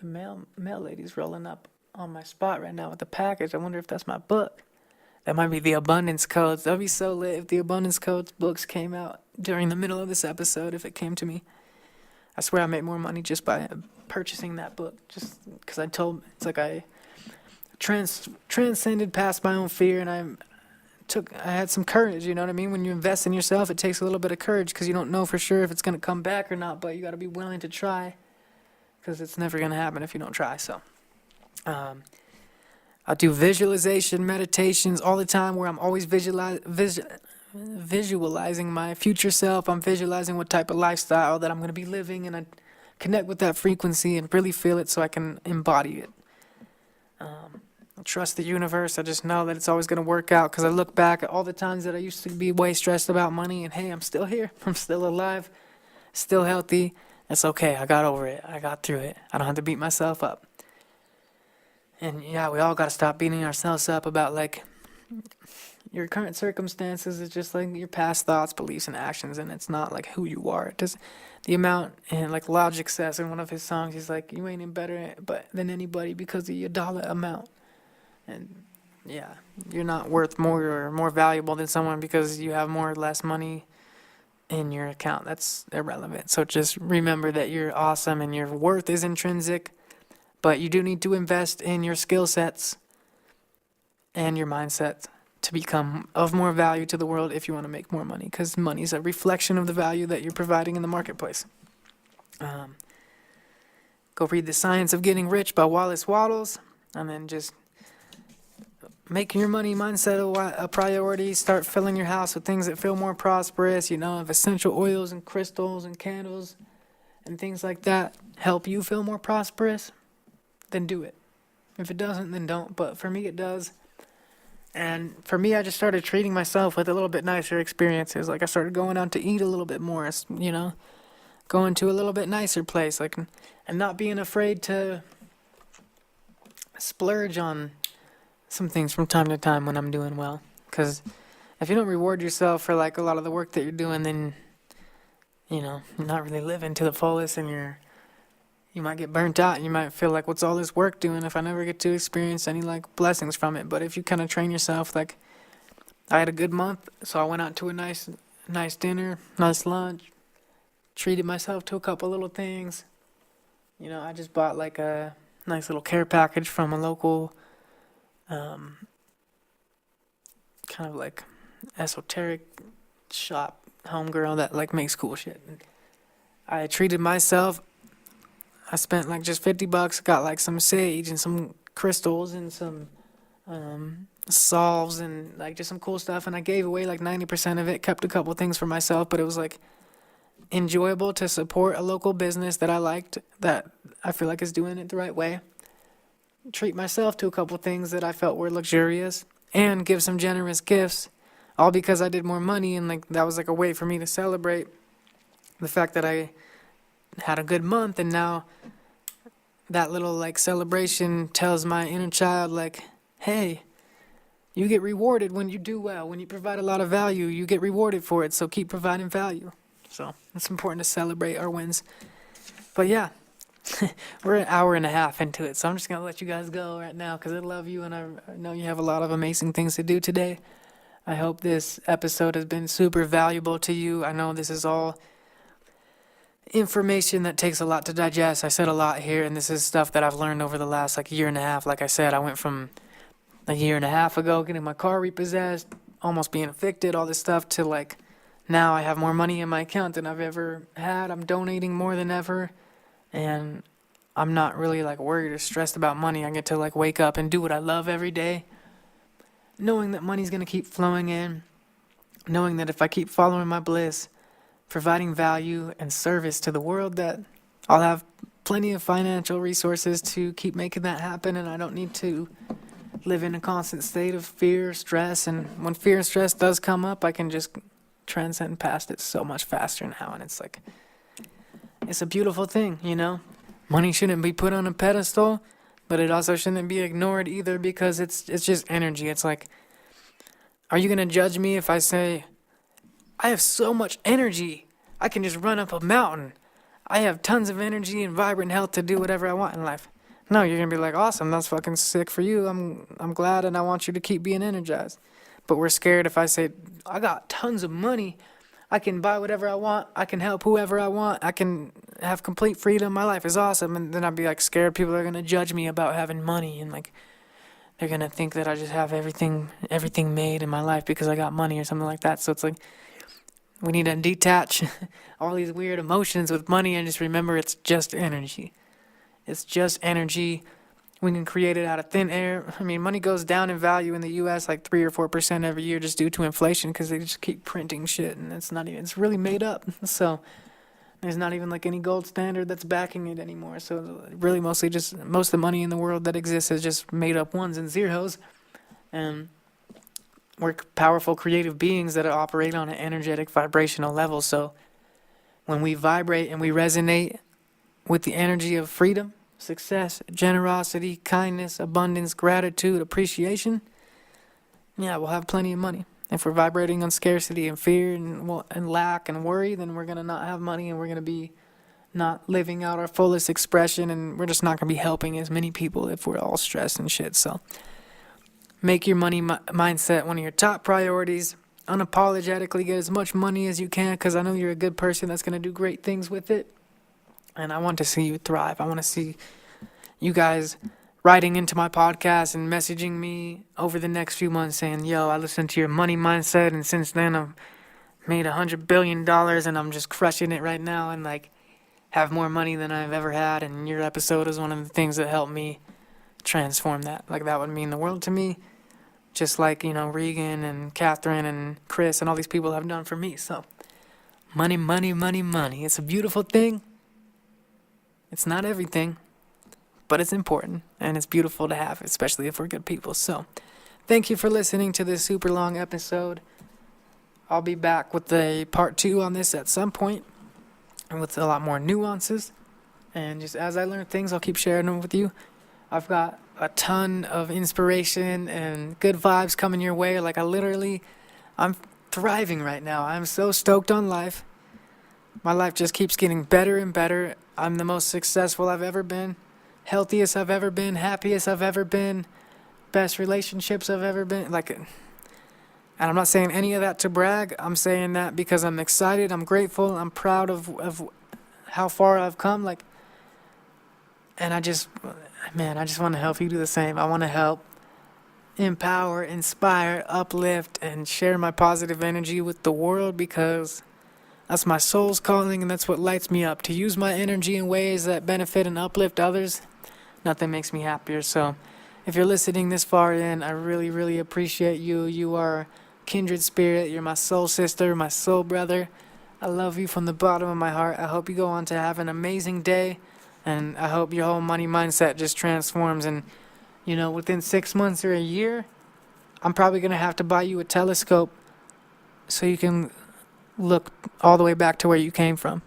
the mail lady's rolling up on my spot right now with the package. I wonder if that's my book. That might be the Abundance Codes. That'd be so lit if the Abundance Codes books came out during the middle of this episode, if it came to me. I swear I made more money just by purchasing that book, just because I transcended past my own fear, and I had some courage, you know what I mean? When you invest in yourself, it takes a little bit of courage because you don't know for sure if it's going to come back or not, but you got to be willing to try because it's never going to happen if you don't try. So I do visualization meditations all the time where I'm always visualizing my future self. I'm visualizing what type of lifestyle that I'm going to be living, and I connect with that frequency and really feel it so I can embody it. I trust the universe. I just know that it's always going to work out because I look back at all the times that I used to be way stressed about money, and hey, I'm still here. I'm still alive, still healthy. It's okay. I got over it. I got through it. I don't have to beat myself up. And yeah, we all got to stop beating ourselves up about like your current circumstances. Is just like your past thoughts, beliefs, and actions, and it's not like who you are. It does the amount, and like Logic says in one of his songs, he's like, you ain't better than anybody because of your dollar amount. And yeah, you're not worth more or more valuable than someone because you have more or less money in your account. That's irrelevant. So just remember that you're awesome and your worth is intrinsic, but you do need to invest in your skill sets and your mindset to become of more value to the world if you want to make more money, because money is a reflection of the value that you're providing in the marketplace. Go read The Science of Getting Rich by Wallace Wattles, and then just making your money mindset a priority. Start filling your house with things that feel more prosperous, of essential oils and crystals and candles and things like that help you feel more prosperous, then do it. If it doesn't, then don't. But for me, it does. And for me, I just started treating myself with a little bit nicer experiences. Like I started going out to eat a little bit more, going to a little bit nicer place, and not being afraid to splurge on some things from time to time when I'm doing well. Because if you don't reward yourself for like a lot of the work that you're doing, then you're not really living to the fullest, and you might get burnt out. You might feel like, what's all this work doing if I never get to experience any like blessings from it? But if you kind of train yourself, like I had a good month, so I went out to a nice dinner, nice lunch, treated myself to a couple little things. I just bought like a nice little care package from a local kind of like esoteric shop homegirl that like makes cool shit. And I treated myself. I spent like just $50, got like some sage and some crystals and some salves and like just some cool stuff, and I gave away like 90% of it, kept a couple things for myself, but it was like enjoyable to support a local business that I liked, that I feel like is doing it the right way. Treat myself to a couple things that I felt were luxurious, and give some generous gifts, all because I did more money, and like that was like a way for me to celebrate the fact that I had a good month. And now that little like celebration tells my inner child like, hey, you get rewarded when you do well. When you provide a lot of value, you get rewarded for it, so keep providing value. So it's important to celebrate our wins. But yeah, we're an hour and a half into it, so I'm just going to let you guys go right now because I love you, and I know you have a lot of amazing things to do today. I hope this episode has been super valuable to you. I know this is all information that takes a lot to digest. I said a lot here, and this is stuff that I've learned over the last year and a half. Like I said, I went from a year and a half ago getting my car repossessed, almost being evicted, all this stuff, to now I have more money in my account than I've ever had. I'm donating more than ever, and I'm not really worried or stressed about money. I get to wake up and do what I love every day, knowing that money's going to keep flowing in, knowing that if I keep following my bliss, providing value and service to the world, that I'll have plenty of financial resources to keep making that happen, and I don't need to live in a constant state of fear, stress. And when fear and stress does come up, I can just transcend past it so much faster now, and it's a beautiful thing, Money shouldn't be put on a pedestal, but it also shouldn't be ignored either, because it's just energy. It's are you gonna judge me if I say, I have so much energy, I can just run up a mountain, I have tons of energy and vibrant health to do whatever I want in life? No, you're gonna be awesome, that's fucking sick for you. I'm glad, and I want you to keep being energized. But we're scared if I say, I got tons of money, I can buy whatever I want, I can help whoever I want, I can have complete freedom, my life is awesome. And then I'd be scared people are gonna judge me about having money, and they're gonna think that I just have everything made in my life because I got money or something like that. So it's we need to detach all these weird emotions with money and just remember it's just energy. It's just energy. We can create it out of thin air. I mean, money goes down in value in the U.S. 3 or 4% every year just due to inflation, because they just keep printing shit, and it's really made up. So there's not even any gold standard that's backing it anymore. So really most of the money in the world that exists is just made up ones and zeros. And we're powerful, creative beings that operate on an energetic, vibrational level. So when we vibrate and we resonate with the energy of freedom, success, generosity, kindness, abundance, gratitude, appreciation, we'll have plenty of money. If we're vibrating on scarcity and fear and lack and worry, then we're going to not have money, and we're going to be not living out our fullest expression, and we're just not going to be helping as many people if we're all stressed and shit. So make your money mindset one of your top priorities. Unapologetically get as much money as you can, because I know you're a good person that's going to do great things with it. And I want to see you thrive. I want to see you guys writing into my podcast and messaging me over the next few months saying, yo, I listened to your money mindset, and since then I've made $100 billion, and I'm just crushing it right now, and have more money than I've ever had. And your episode is one of the things that helped me transform that. That would mean the world to me. Just Regan and Catherine and Chris and all these people have done for me. So money, money, money, money. It's a beautiful thing. It's not everything, but it's important, and it's beautiful to have, especially if we're good people. So thank you for listening to this super long episode. I'll be back with a part 2 on this at some point, and with a lot more nuances. And just as I learn things, I'll keep sharing them with you. I've got a ton of inspiration and good vibes coming your way. I'm thriving right now. I'm so stoked on life. My life just keeps getting better and better. I'm the most successful I've ever been, healthiest I've ever been, happiest I've ever been, best relationships I've ever been. And I'm not saying any of that to brag. I'm saying that because I'm excited, I'm grateful, I'm proud of how far I've come. And I just want to help you do the same. I want to help empower, inspire, uplift, and share my positive energy with the world, because that's my soul's calling, and that's what lights me up. To use my energy in ways that benefit and uplift others, nothing makes me happier. So if you're listening this far in, I really, really appreciate you. You are kindred spirit. You're my soul sister, my soul brother. I love you from the bottom of my heart. I hope you go on to have an amazing day, and I hope your whole money mindset just transforms. And, within 6 months or a year, I'm probably going to have to buy you a telescope so you can look all the way back to where you came from.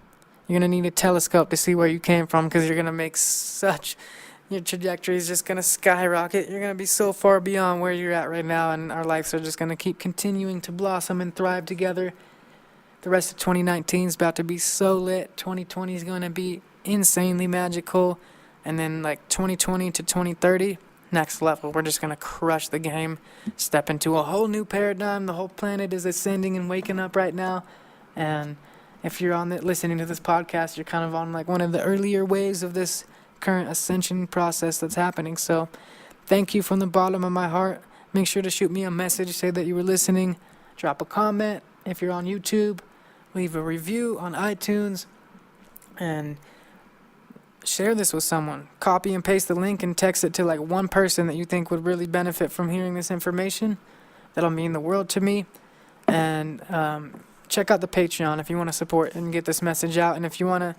You're going to need a telescope to see where you came from, because you're going to make your trajectory is just going to skyrocket. You're going to be so far beyond where you're at right now, and our lives are just going to keep continuing to blossom and thrive together. The rest of 2019 is about to be so lit. 2020 is going to be insanely magical. And then 2020 to 2030, next level. We're just going to crush the game, step into a whole new paradigm. The whole planet is ascending and waking up right now. And if you're listening to this podcast, you're kind of on like one of the earlier waves of this current ascension process that's happening. So thank you from the bottom of my heart. Make sure to shoot me a message, say that you were listening, drop a comment if you're on YouTube, leave a review on iTunes, and share this with someone. Copy and paste the link and text it to like one person that you think would really benefit from hearing this information. That'll mean the world to me. And check out the Patreon if you want to support and get this message out. And if you want to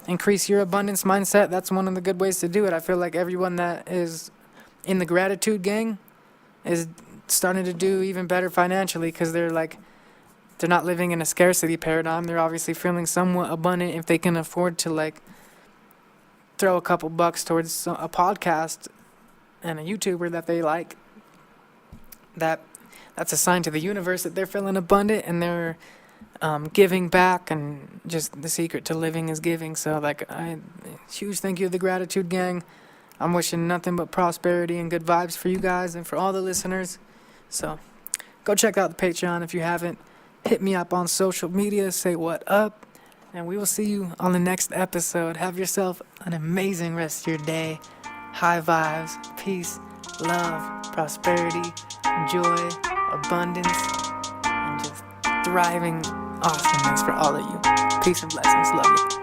increase your abundance mindset, that's one of the good ways to do it. I feel like everyone that is in the gratitude gang is starting to do even better financially, because they're not living in a scarcity paradigm. They're obviously feeling somewhat abundant if they can afford to like throw a couple bucks towards a podcast and a YouTuber that they like. That's a sign to the universe that they're feeling abundant and they're giving back, and just the secret to living is giving. So huge thank you to the gratitude gang. I'm wishing nothing but prosperity and good vibes for you guys and for all the listeners. So go check out the Patreon if you haven't. Hit me up on social media, say what up, and we will see you on the next episode. Have yourself an amazing rest of your day. High vibes, peace, love, prosperity, joy, abundance, and just thriving awesomeness for all of you. Peace and blessings. Love you.